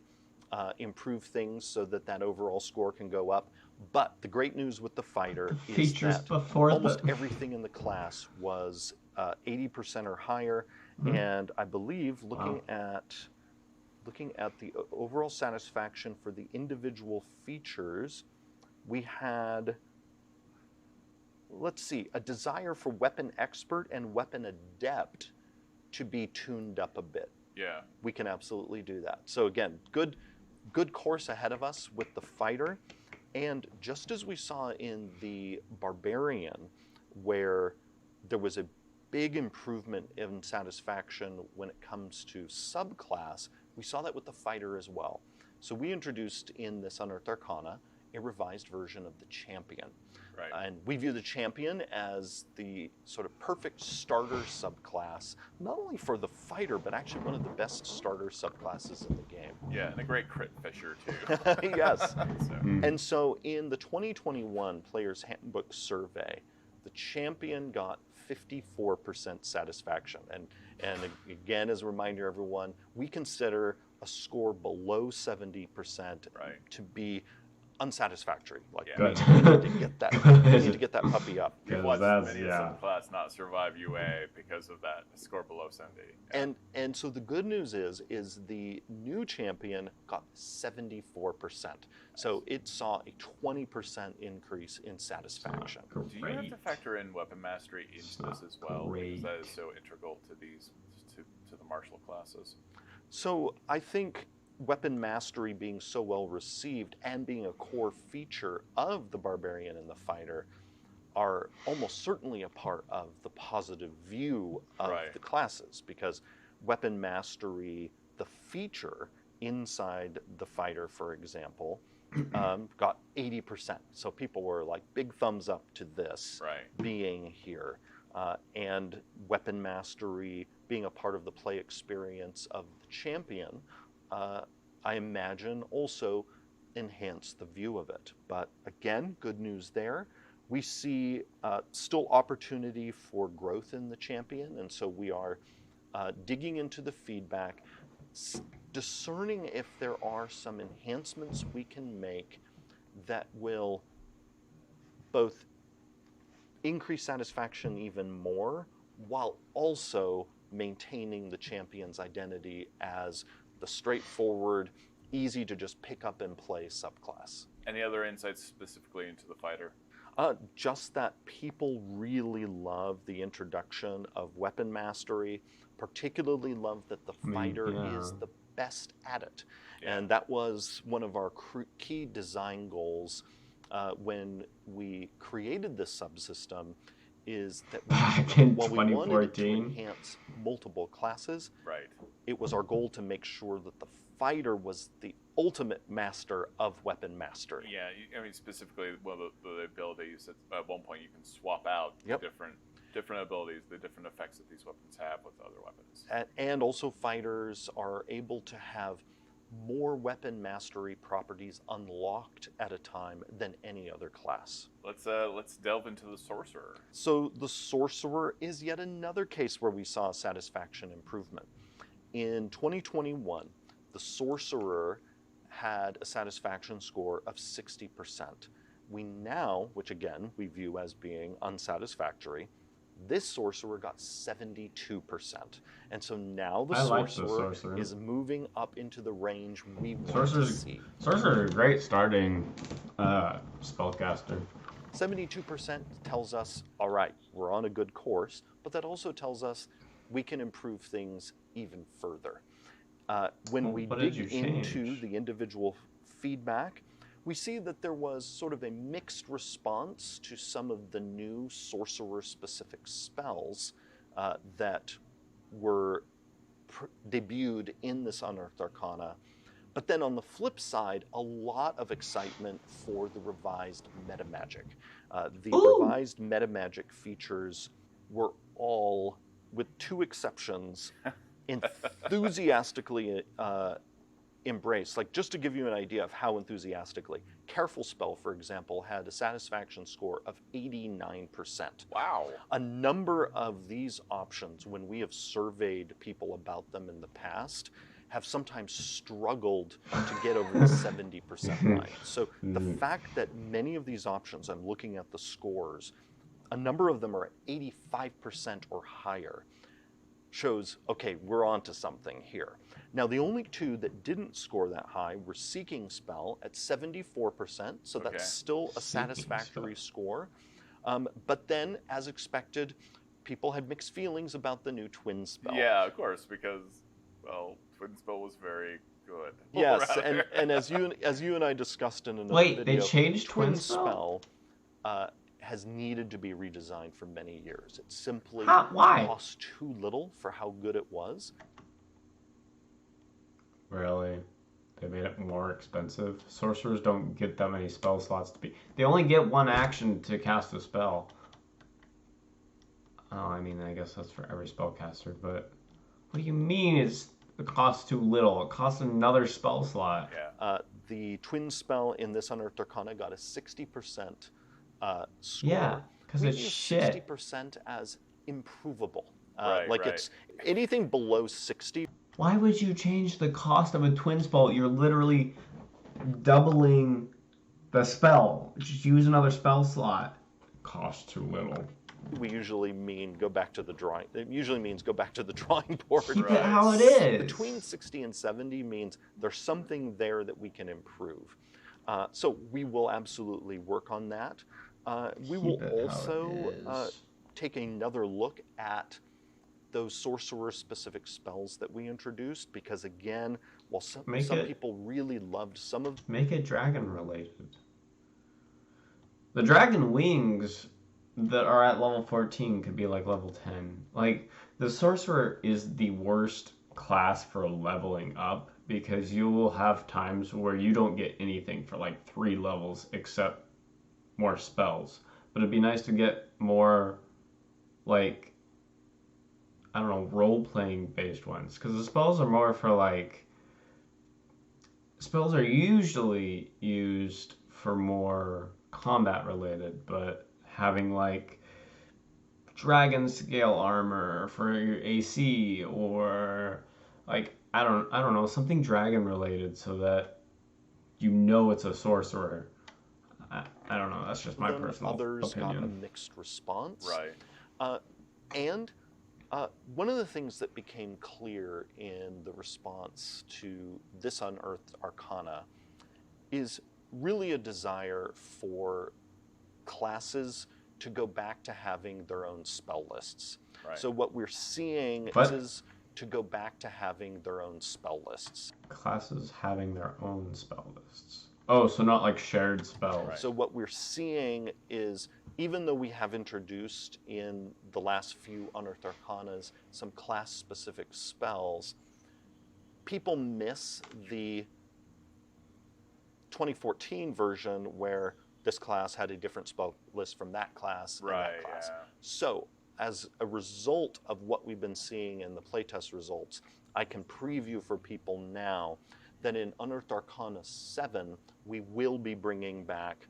improve things so that overall score can go up? But the great news with the Fighter is Features that before almost everything in the class was 80% or higher, and I believe looking at the overall satisfaction for the individual features, we had, let's see, a desire for Weapon Expert and Weapon Adept to be tuned up a bit. Yeah. We can absolutely do that. So again, good course ahead of us with the Fighter. And just as we saw in the Barbarian, where there was a big improvement in satisfaction when it comes to subclass, we saw that with the Fighter as well. So we introduced in this Unearthed Arcana a revised version of the champion. Right. And we view the champion as the sort of perfect starter subclass, not only for the fighter, but actually one of the best starter subclasses in the game. Yeah, and a great crit fisher too. Yes. So, And so in the 2021 Player's Handbook survey, the champion got 54% satisfaction. And again, as a reminder, everyone, we consider a score below 70% to be unsatisfactory. Like Yeah. we need to get that puppy up. We've watched many a subclass not survive UA because of that score below 70. Yeah. And so the good news is the new champion got 74%. So it saw a 20% increase in satisfaction. Do you have to factor in weapon mastery into this as well? Because that is so integral to these to the martial classes. So I think weapon mastery being so well received and being a core feature of the barbarian and the fighter are almost certainly a part of the positive view of the classes, because weapon mastery, the feature inside the fighter, for example, got 80%. So people were like, big thumbs up to this being here. And weapon mastery being a part of the play experience of the champion, I imagine also enhance the view of it. But again, good news there. We see still opportunity for growth in the champion, and so we are digging into the feedback, discerning if there are some enhancements we can make that will both increase satisfaction even more while also maintaining the champion's identity as the straightforward, easy to just pick up and play subclass. Any other insights specifically into the fighter? Just that people really love the introduction of weapon mastery, particularly love that the fighter is the best at it. And that was one of our key design goals when we created this subsystem, is that while we wanted to enhance multiple classes, it was our goal to make sure that the fighter was the ultimate master of weapon mastery. Yeah, I mean specifically, well, the ability you said at one point you can swap out different abilities, the different effects that these weapons have with other weapons. And also fighters are able to have more weapon mastery properties unlocked at a time than any other class. Let's delve into the sorcerer. So the sorcerer is yet another case where we saw a satisfaction improvement. In 2021, the sorcerer had a satisfaction score of 60%. We now, which again we view as being unsatisfactory, this sorcerer got 72%. And so now the sorcerer is moving up into the range we want to see. Sorcerer is a great starting spellcaster. 72% tells us, all right, we're on a good course, but that also tells us we can improve things even further. When we dig into the individual feedback, we see that there was sort of a mixed response to some of the new sorcerer-specific spells that were debuted in this Unearthed Arcana. But then on the flip side, a lot of excitement for the revised metamagic. The revised metamagic features were all, with two exceptions, enthusiastically embraced. Like, just to give you an idea of how enthusiastically, Careful Spell, for example, had a satisfaction score of 89%. Wow. A number of these options, when we have surveyed people about them in the past, have sometimes struggled to get over the 70% line. So the fact that many of these options, I'm looking at the scores, a number of them are at 85% or higher, shows, okay, we're onto something here. Now, the only two that didn't score that high were Seeking Spell at 74%, so that's still a satisfactory score. But then, as expected, people had mixed feelings about the new Twin Spell. Yeah, of course, because, well, Twin Spell was very good. Yes, and as you and I discussed in another video, they changed Twin Spell has needed to be redesigned for many years. It simply why? cost too little for how good it was. Really? they made it more expensive. Sorcerers don't get that many spell slots to be. They only get one action to cast a spell. Oh, I mean, I guess that's for every spellcaster, but what do you mean it costs too little? It costs another spell slot. Yeah. The twin spell in this Unearthed Arcana got a 60% score. Yeah, because We it's view shit. 60% as improvable. Right, like right. it's anything below 60. Why would you change the cost of a twin spell? You're literally doubling the spell. Just use another spell slot. Costs too little. We usually mean go back to the drawing. It usually means go back to the drawing board. Keep it how it is. Between 60 and 70 means there's something there that we can improve. So we will absolutely work on that. We will Keep it how it also is. take another look at those sorcerer-specific spells that we introduced, because again, while some people really loved some of Make it dragon related. The dragon wings that are at level 14 could be like level 10. Like, the sorcerer is the worst class for leveling up because you will have times where you don't get anything for like 3 levels except more spells. But it'd be nice to get more, like, I don't know, role-playing based ones. Because the spells are more for like... Spells are usually used for more combat related, but having like dragon scale armor for your AC, or like I don't know, something dragon related so that you know it's a sorcerer. I don't know, that's just my them. personal Others got a opinion. mixed response. Right. And one of the things that became clear in the response to this Unearthed Arcana is really a desire for classes to go back to having their own spell lists. Right. So what we're seeing What? is to go back to having their own spell lists. Classes having their own spell lists. Oh, so not like shared spells. Right. So what we're seeing is, even though we have introduced in the last few Unearthed Arcanas some class-specific spells, people miss the 2014 version where this class had a different spell list from that class and Right. that class. Yeah. So, as a result of what we've been seeing in the playtest results, I can preview for people now that in Unearthed Arcana 7, we will be bringing back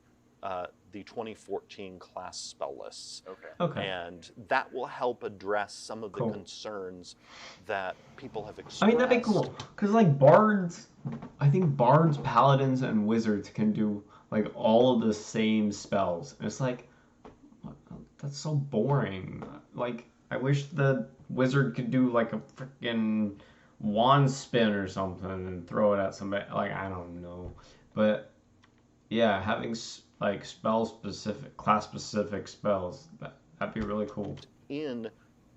the 2014 class spell lists. Okay. And that will help address some of the Cool. concerns that people have expressed. I mean, that'd be cool. Because, like, bards, I think bards, paladins, and wizards can do, like, all of the same spells. And it's like, that's so boring. Like, I wish the wizard could do, like, a freaking wand spin or something and throw it at somebody. Like, I don't know. But, yeah, having, like, spell-specific, class-specific spells, that'd be really cool. In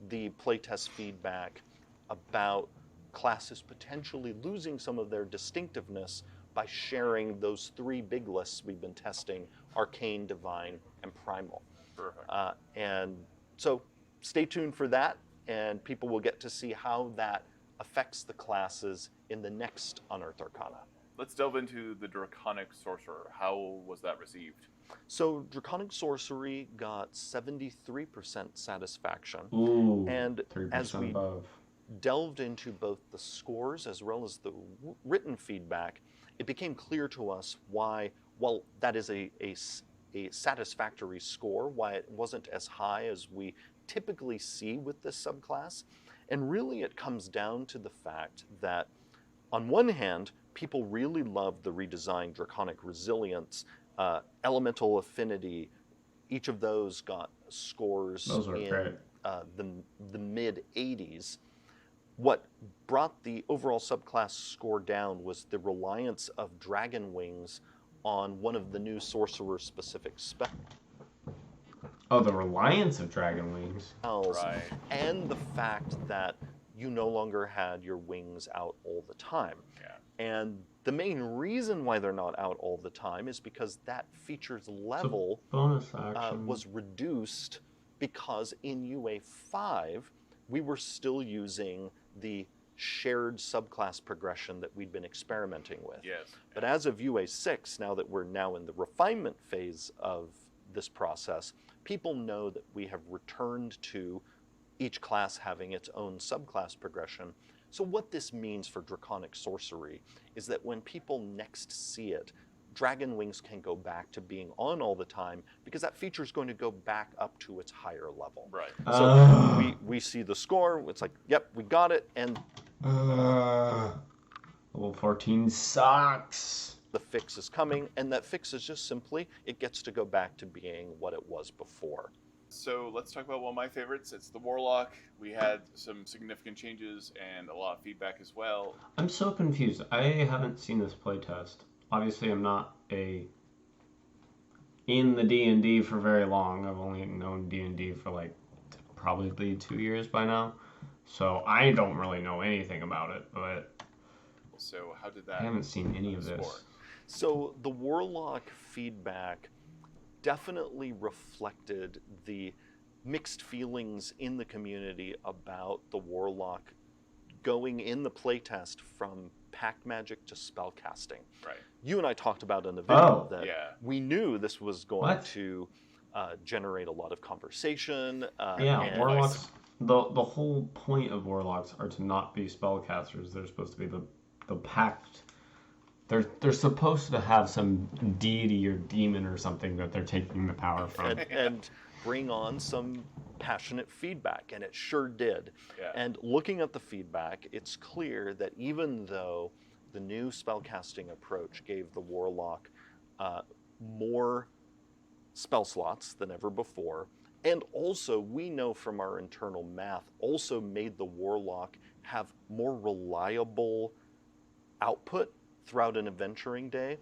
the playtest feedback about classes potentially losing some of their distinctiveness by sharing those 3 big lists we've been testing: Arcane, Divine, and Primal. Perfect. And so stay tuned for that, and people will get to see how that affects the classes in the next Unearthed Arcana. Let's delve into the Draconic Sorcerer. How was that received? So Draconic Sorcery got 73% satisfaction. Ooh, And 3% as we above. delved into both the scores as well as the written feedback, it became clear to us why, while that is a satisfactory score, why it wasn't as high as we typically see with this subclass. And really it comes down to the fact that, on one hand, people really love the redesigned Draconic Resilience, Elemental Affinity. Each of those got scores Those are in great. the mid 80s. What brought the overall subclass score down was the reliance of Dragon Wings on one of the new sorcerer-specific spells. Oh, the reliance of dragon wings. Right. And the fact that you no longer had your wings out all the time. Yeah. And the main reason why they're not out all the time is because that feature's level Bonus action. was reduced, because in UA5 we were still using the shared subclass progression that we'd been experimenting with. Yes. But as of UA 6, now that we're now in the refinement phase of this process, people know that we have returned to each class having its own subclass progression. So what this means for Draconic Sorcery is that when people next see it, Dragon Wings can go back to being on all the time because that feature is going to go back up to its higher level. Right. So we see the score, it's like, yep, we got it, and Level 14 sucks. the fix is coming, and that fix is just simply, it gets to go back to being what it was before. So let's talk about one of my favorites. It's the Warlock. We had some significant changes and a lot of feedback as well. I'm so confused. I haven't seen this playtest. Obviously, I'm not in the D&D for very long. I've only known D&D for like probably 2 years by now. So I don't really know anything about it, but So how did that? I haven't seen any of score? this. So the Warlock feedback definitely reflected the mixed feelings in the community about the Warlock going in the playtest from pact magic to spell casting. Right. You and I talked about in the video Oh. that Yeah. we knew this was going What? to generate a lot of conversation. Yeah, and warlocks. The whole point of warlocks are to not be spellcasters. They're supposed to be the pact. They're supposed to have some deity or demon or something that they're taking the power from. and bring on some passionate feedback, and it sure did. Yeah. And looking at the feedback, it's clear that even though the new spellcasting approach gave the Warlock more spell slots than ever before, and also we know from our internal math, also made the Warlock have more reliable output throughout an adventuring day.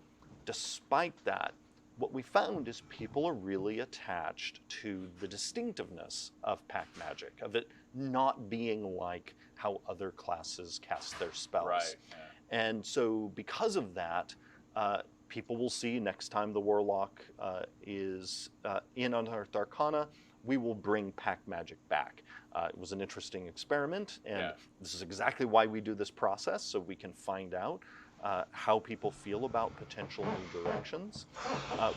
Despite that, what we found is people are really attached to the distinctiveness of pact magic, of it not being like how other classes cast their spells. Right. Yeah. And so because of that, people will see next time the Warlock is in Unearthed Arcana, we will bring pact magic back. It was an interesting experiment, and Yeah. this is exactly why we do this process, so we can find out how people feel about potential new directions.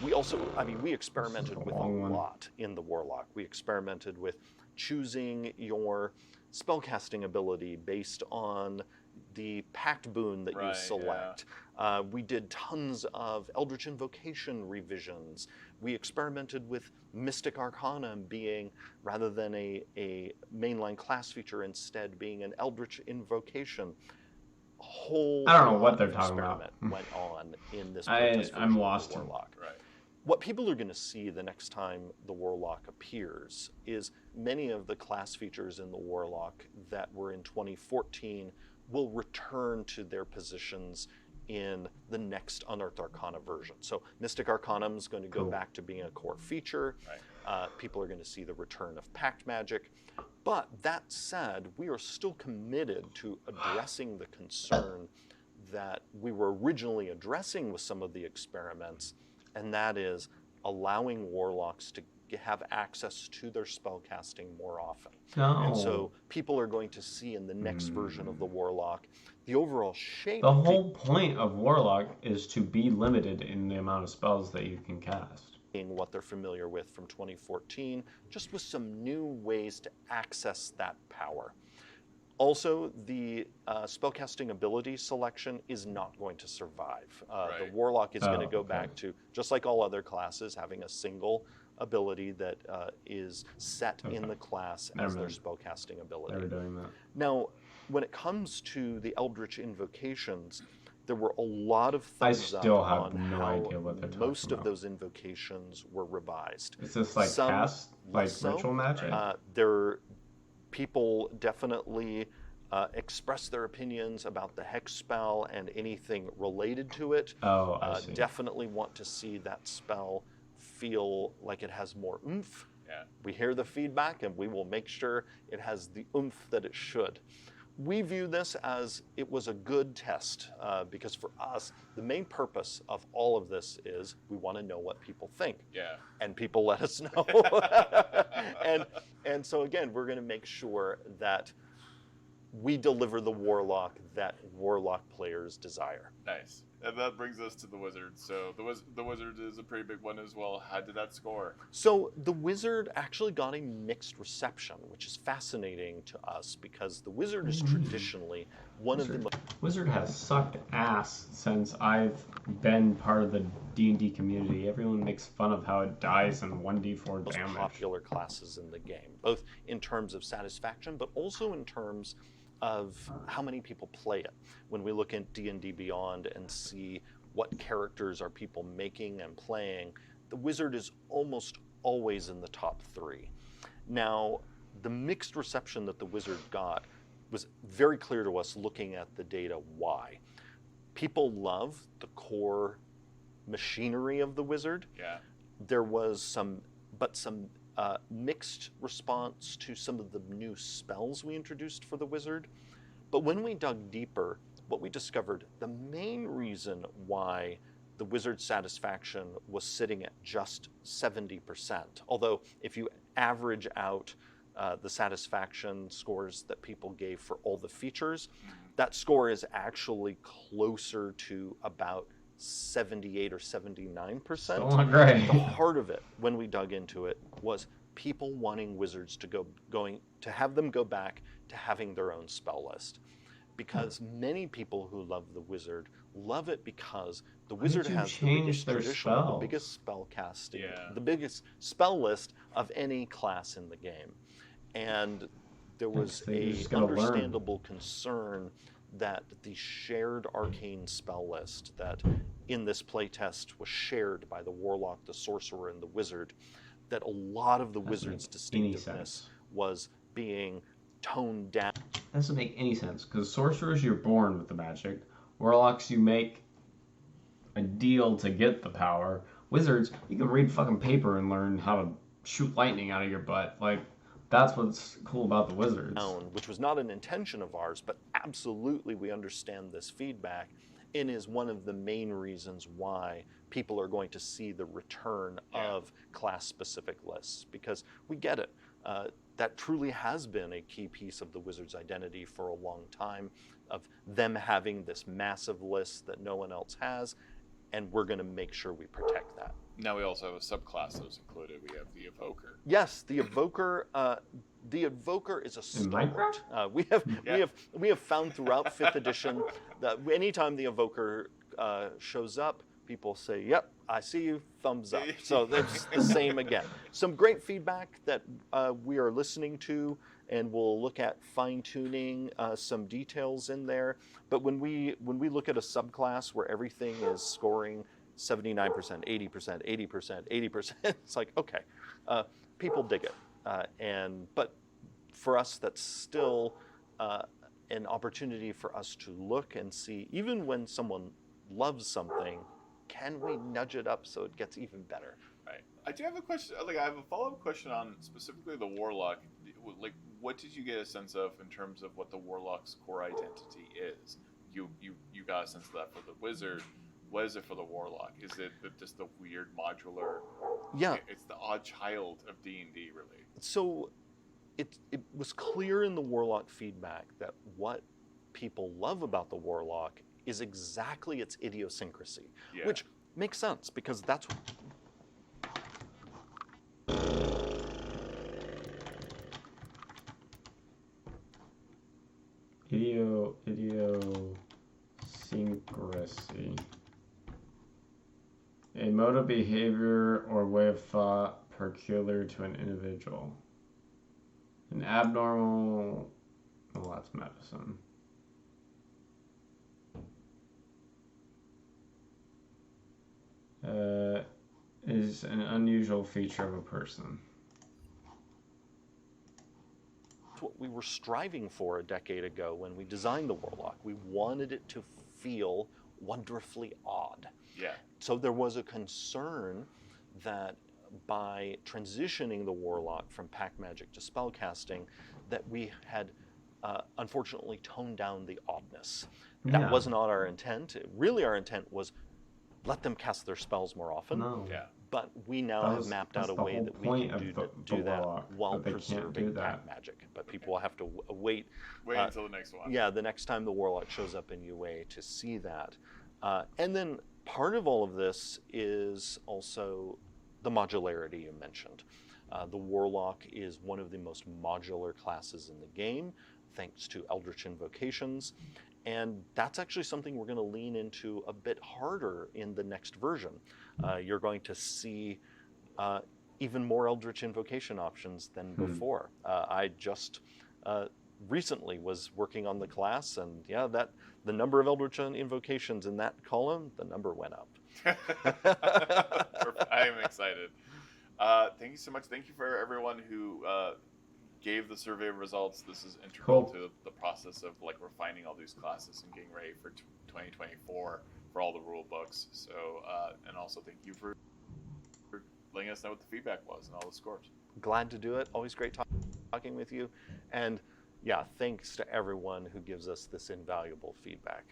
We experimented with a lot in the Warlock. We experimented with choosing your spellcasting ability based on the pact boon that you Right, select. We did tons of Eldritch Invocation revisions. We experimented with Mystic Arcana being, rather than a mainline class feature, instead being an Eldritch Invocation. Whole I don't know what lot they're of talking experiment about. went on in this I'm playtest version of the lost. Warlock. Right. What people are going to see the next time the Warlock appears is many of the class features in the Warlock that were in 2014 will return to their positions in the next Unearthed Arcana version. So Mystic Arcanum is going to go Cool. back to being a core feature. Right. People are going to see the return of pact magic. But that said, we are still committed to addressing the concern that we were originally addressing with some of the experiments, and that is allowing warlocks to have access to their spellcasting more often. No. And so people are going to see in the next version of the Warlock the overall shape. The whole point of Warlock is to be limited in the amount of spells that you can cast. Being what they're familiar with from 2014, just with some new ways to access that power. Also, the spellcasting ability selection is not going to survive. Right. The Warlock is going to go okay. back to, just like all other classes, having a single ability that is set in the class Never as their mind. spellcasting ability. They were doing that. Now, when it comes to the Eldritch Invocations, there were a lot of I thumbs up still have on no how idea what they're most talking of about. those invocations were revised. Is this like Some cast? Like less so. ritual magic? People definitely express their opinions about the hex spell and anything related to it. Oh, I see. Definitely want to see that spell feel like it has more oomph. Yeah. We hear the feedback, and we will make sure it has the oomph that it should. We view this as it was a good test because for us, the main purpose of all of this is we want to know what people think. Yeah. And people let us know. and so again, we're going to make sure that we deliver the warlock that warlock players desire. Nice. And that brings us to the wizard. So the wizard is a pretty big one as well. How did that score? So the wizard actually got a mixed reception, which is fascinating to us because the wizard is traditionally one of the most... Wizard has sucked ass since I've been part of the D&D community. Everyone makes fun of how it dies in 1d4 most damage. popular classes in the game, both in terms of satisfaction, but also in terms of how many people play it. When we look at D&D Beyond and see what characters are people making and playing, the wizard is almost always in the top 3. Now, the mixed reception that the wizard got was very clear to us looking at the data why. People love the core machinery of the wizard. Yeah. There was some mixed response to some of the new spells we introduced for the wizard. But when we dug deeper, what we discovered, the main reason why the wizard's satisfaction was sitting at just 70%, although if you average out the satisfaction scores that people gave for all the features, that score is actually closer to about 78 or 79%. Still not great. The heart of it, when we dug into it, was people wanting wizards to have them go back to having their own spell list. Because many people who love the wizard love it because the wizard has the biggest tradition, the biggest spell casting, the biggest spell list of any class in the game. And there was a understandable concern that the shared arcane spell list that in this playtest was shared by the warlock, the sorcerer, and the wizard, that a lot of the wizard's distinctiveness was being toned down. That doesn't make any sense, because sorcerers, you're born with the magic. Warlocks, you make a deal to get the power. Wizards, you can read fucking paper and learn how to shoot lightning out of your butt. Like, that's what's cool about the wizards. Which was not an intention of ours, but absolutely we understand this feedback and is one of the main reasons why people are going to see the return of class-specific lists, because we get it. That truly has been a key piece of the wizard's identity for a long time, of them having this massive list that no one else has, and we're going to make sure we protect that. Now we also have a subclass that was included. We have the Evoker. Yes, the Evoker. The Evoker is a stalwart. We have found throughout 5th edition that anytime the Evoker shows up, people say, "Yep, I see you, thumbs up." So that's the same again. Some great feedback that we are listening to, and we'll look at fine-tuning some details in there. But when we look at a subclass where everything is scoring 79%, 80%, 80%, 80%, it's like, okay, people dig it. But for us, that's still an opportunity for us to look and see, even when someone loves something, can we nudge it up so it gets even better? Right. I do have a question. Like, I have a follow-up question on specifically the Warlock. Like, what did you get a sense of in terms of what the Warlock's core identity is? You got a sense of that for the Wizard. What is it for the Warlock? Is it just the weird modular? Yeah. It's the odd child of D&D, really. So it was clear in the Warlock feedback that what people love about the Warlock is exactly its idiosyncrasy, which makes sense because that's idiosyncrasy. A mode of behavior or way of thought peculiar to an individual. An abnormal, well, that's medicine. Is an unusual feature of a person. what we were striving for a decade ago when we designed the Warlock. We wanted it to feel wonderfully odd. Yeah. So there was a concern that by transitioning the Warlock from pack magic to spellcasting, that we had unfortunately toned down the oddness. That was not our intent. Really, our intent was let them cast their spells more often. No. Yeah. But we now That have was- mapped out that's a the way whole that we point can of the do that warlock, while but they can't do preserving that. cat magic. But people will have to wait. Wait until the next one. Yeah, the next time the warlock shows up in UA to see that. And then part of all of this is also the modularity you mentioned. The warlock is one of the most modular classes in the game, thanks to Eldritch Invocations. And that's actually something we're going to lean into a bit harder in the next version. You're going to see even more Eldritch Invocation options than before. I just recently was working on the class, and yeah, the number of Eldritch Invocations in that column, the number went up. I am excited. Thank you so much. Thank you for everyone who gave the survey results. This is integral Cool. to the process of like refining all these classes and getting ready for 2024 for all the rule books. So, and also thank you for letting us know what the feedback was and all the scores. Glad to do it. Always great talking with you. And yeah, thanks to everyone who gives us this invaluable feedback.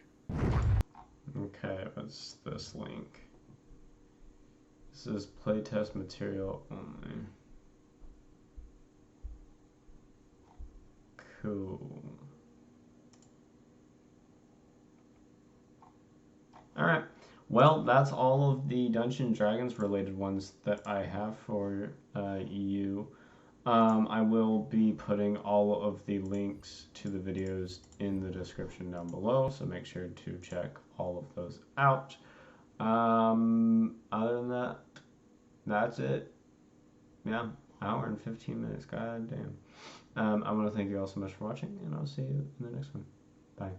Okay, what's this link? This is playtest material only. Cool. Alright, well, that's all of the Dungeons & Dragons related ones that I have for you. I will be putting all of the links to the videos in the description down below, so make sure to check all of those out. Other than that, that's it. Yeah, hour and 15 minutes, god damn. I want to thank you all so much for watching, and I'll see you in the next one. Bye.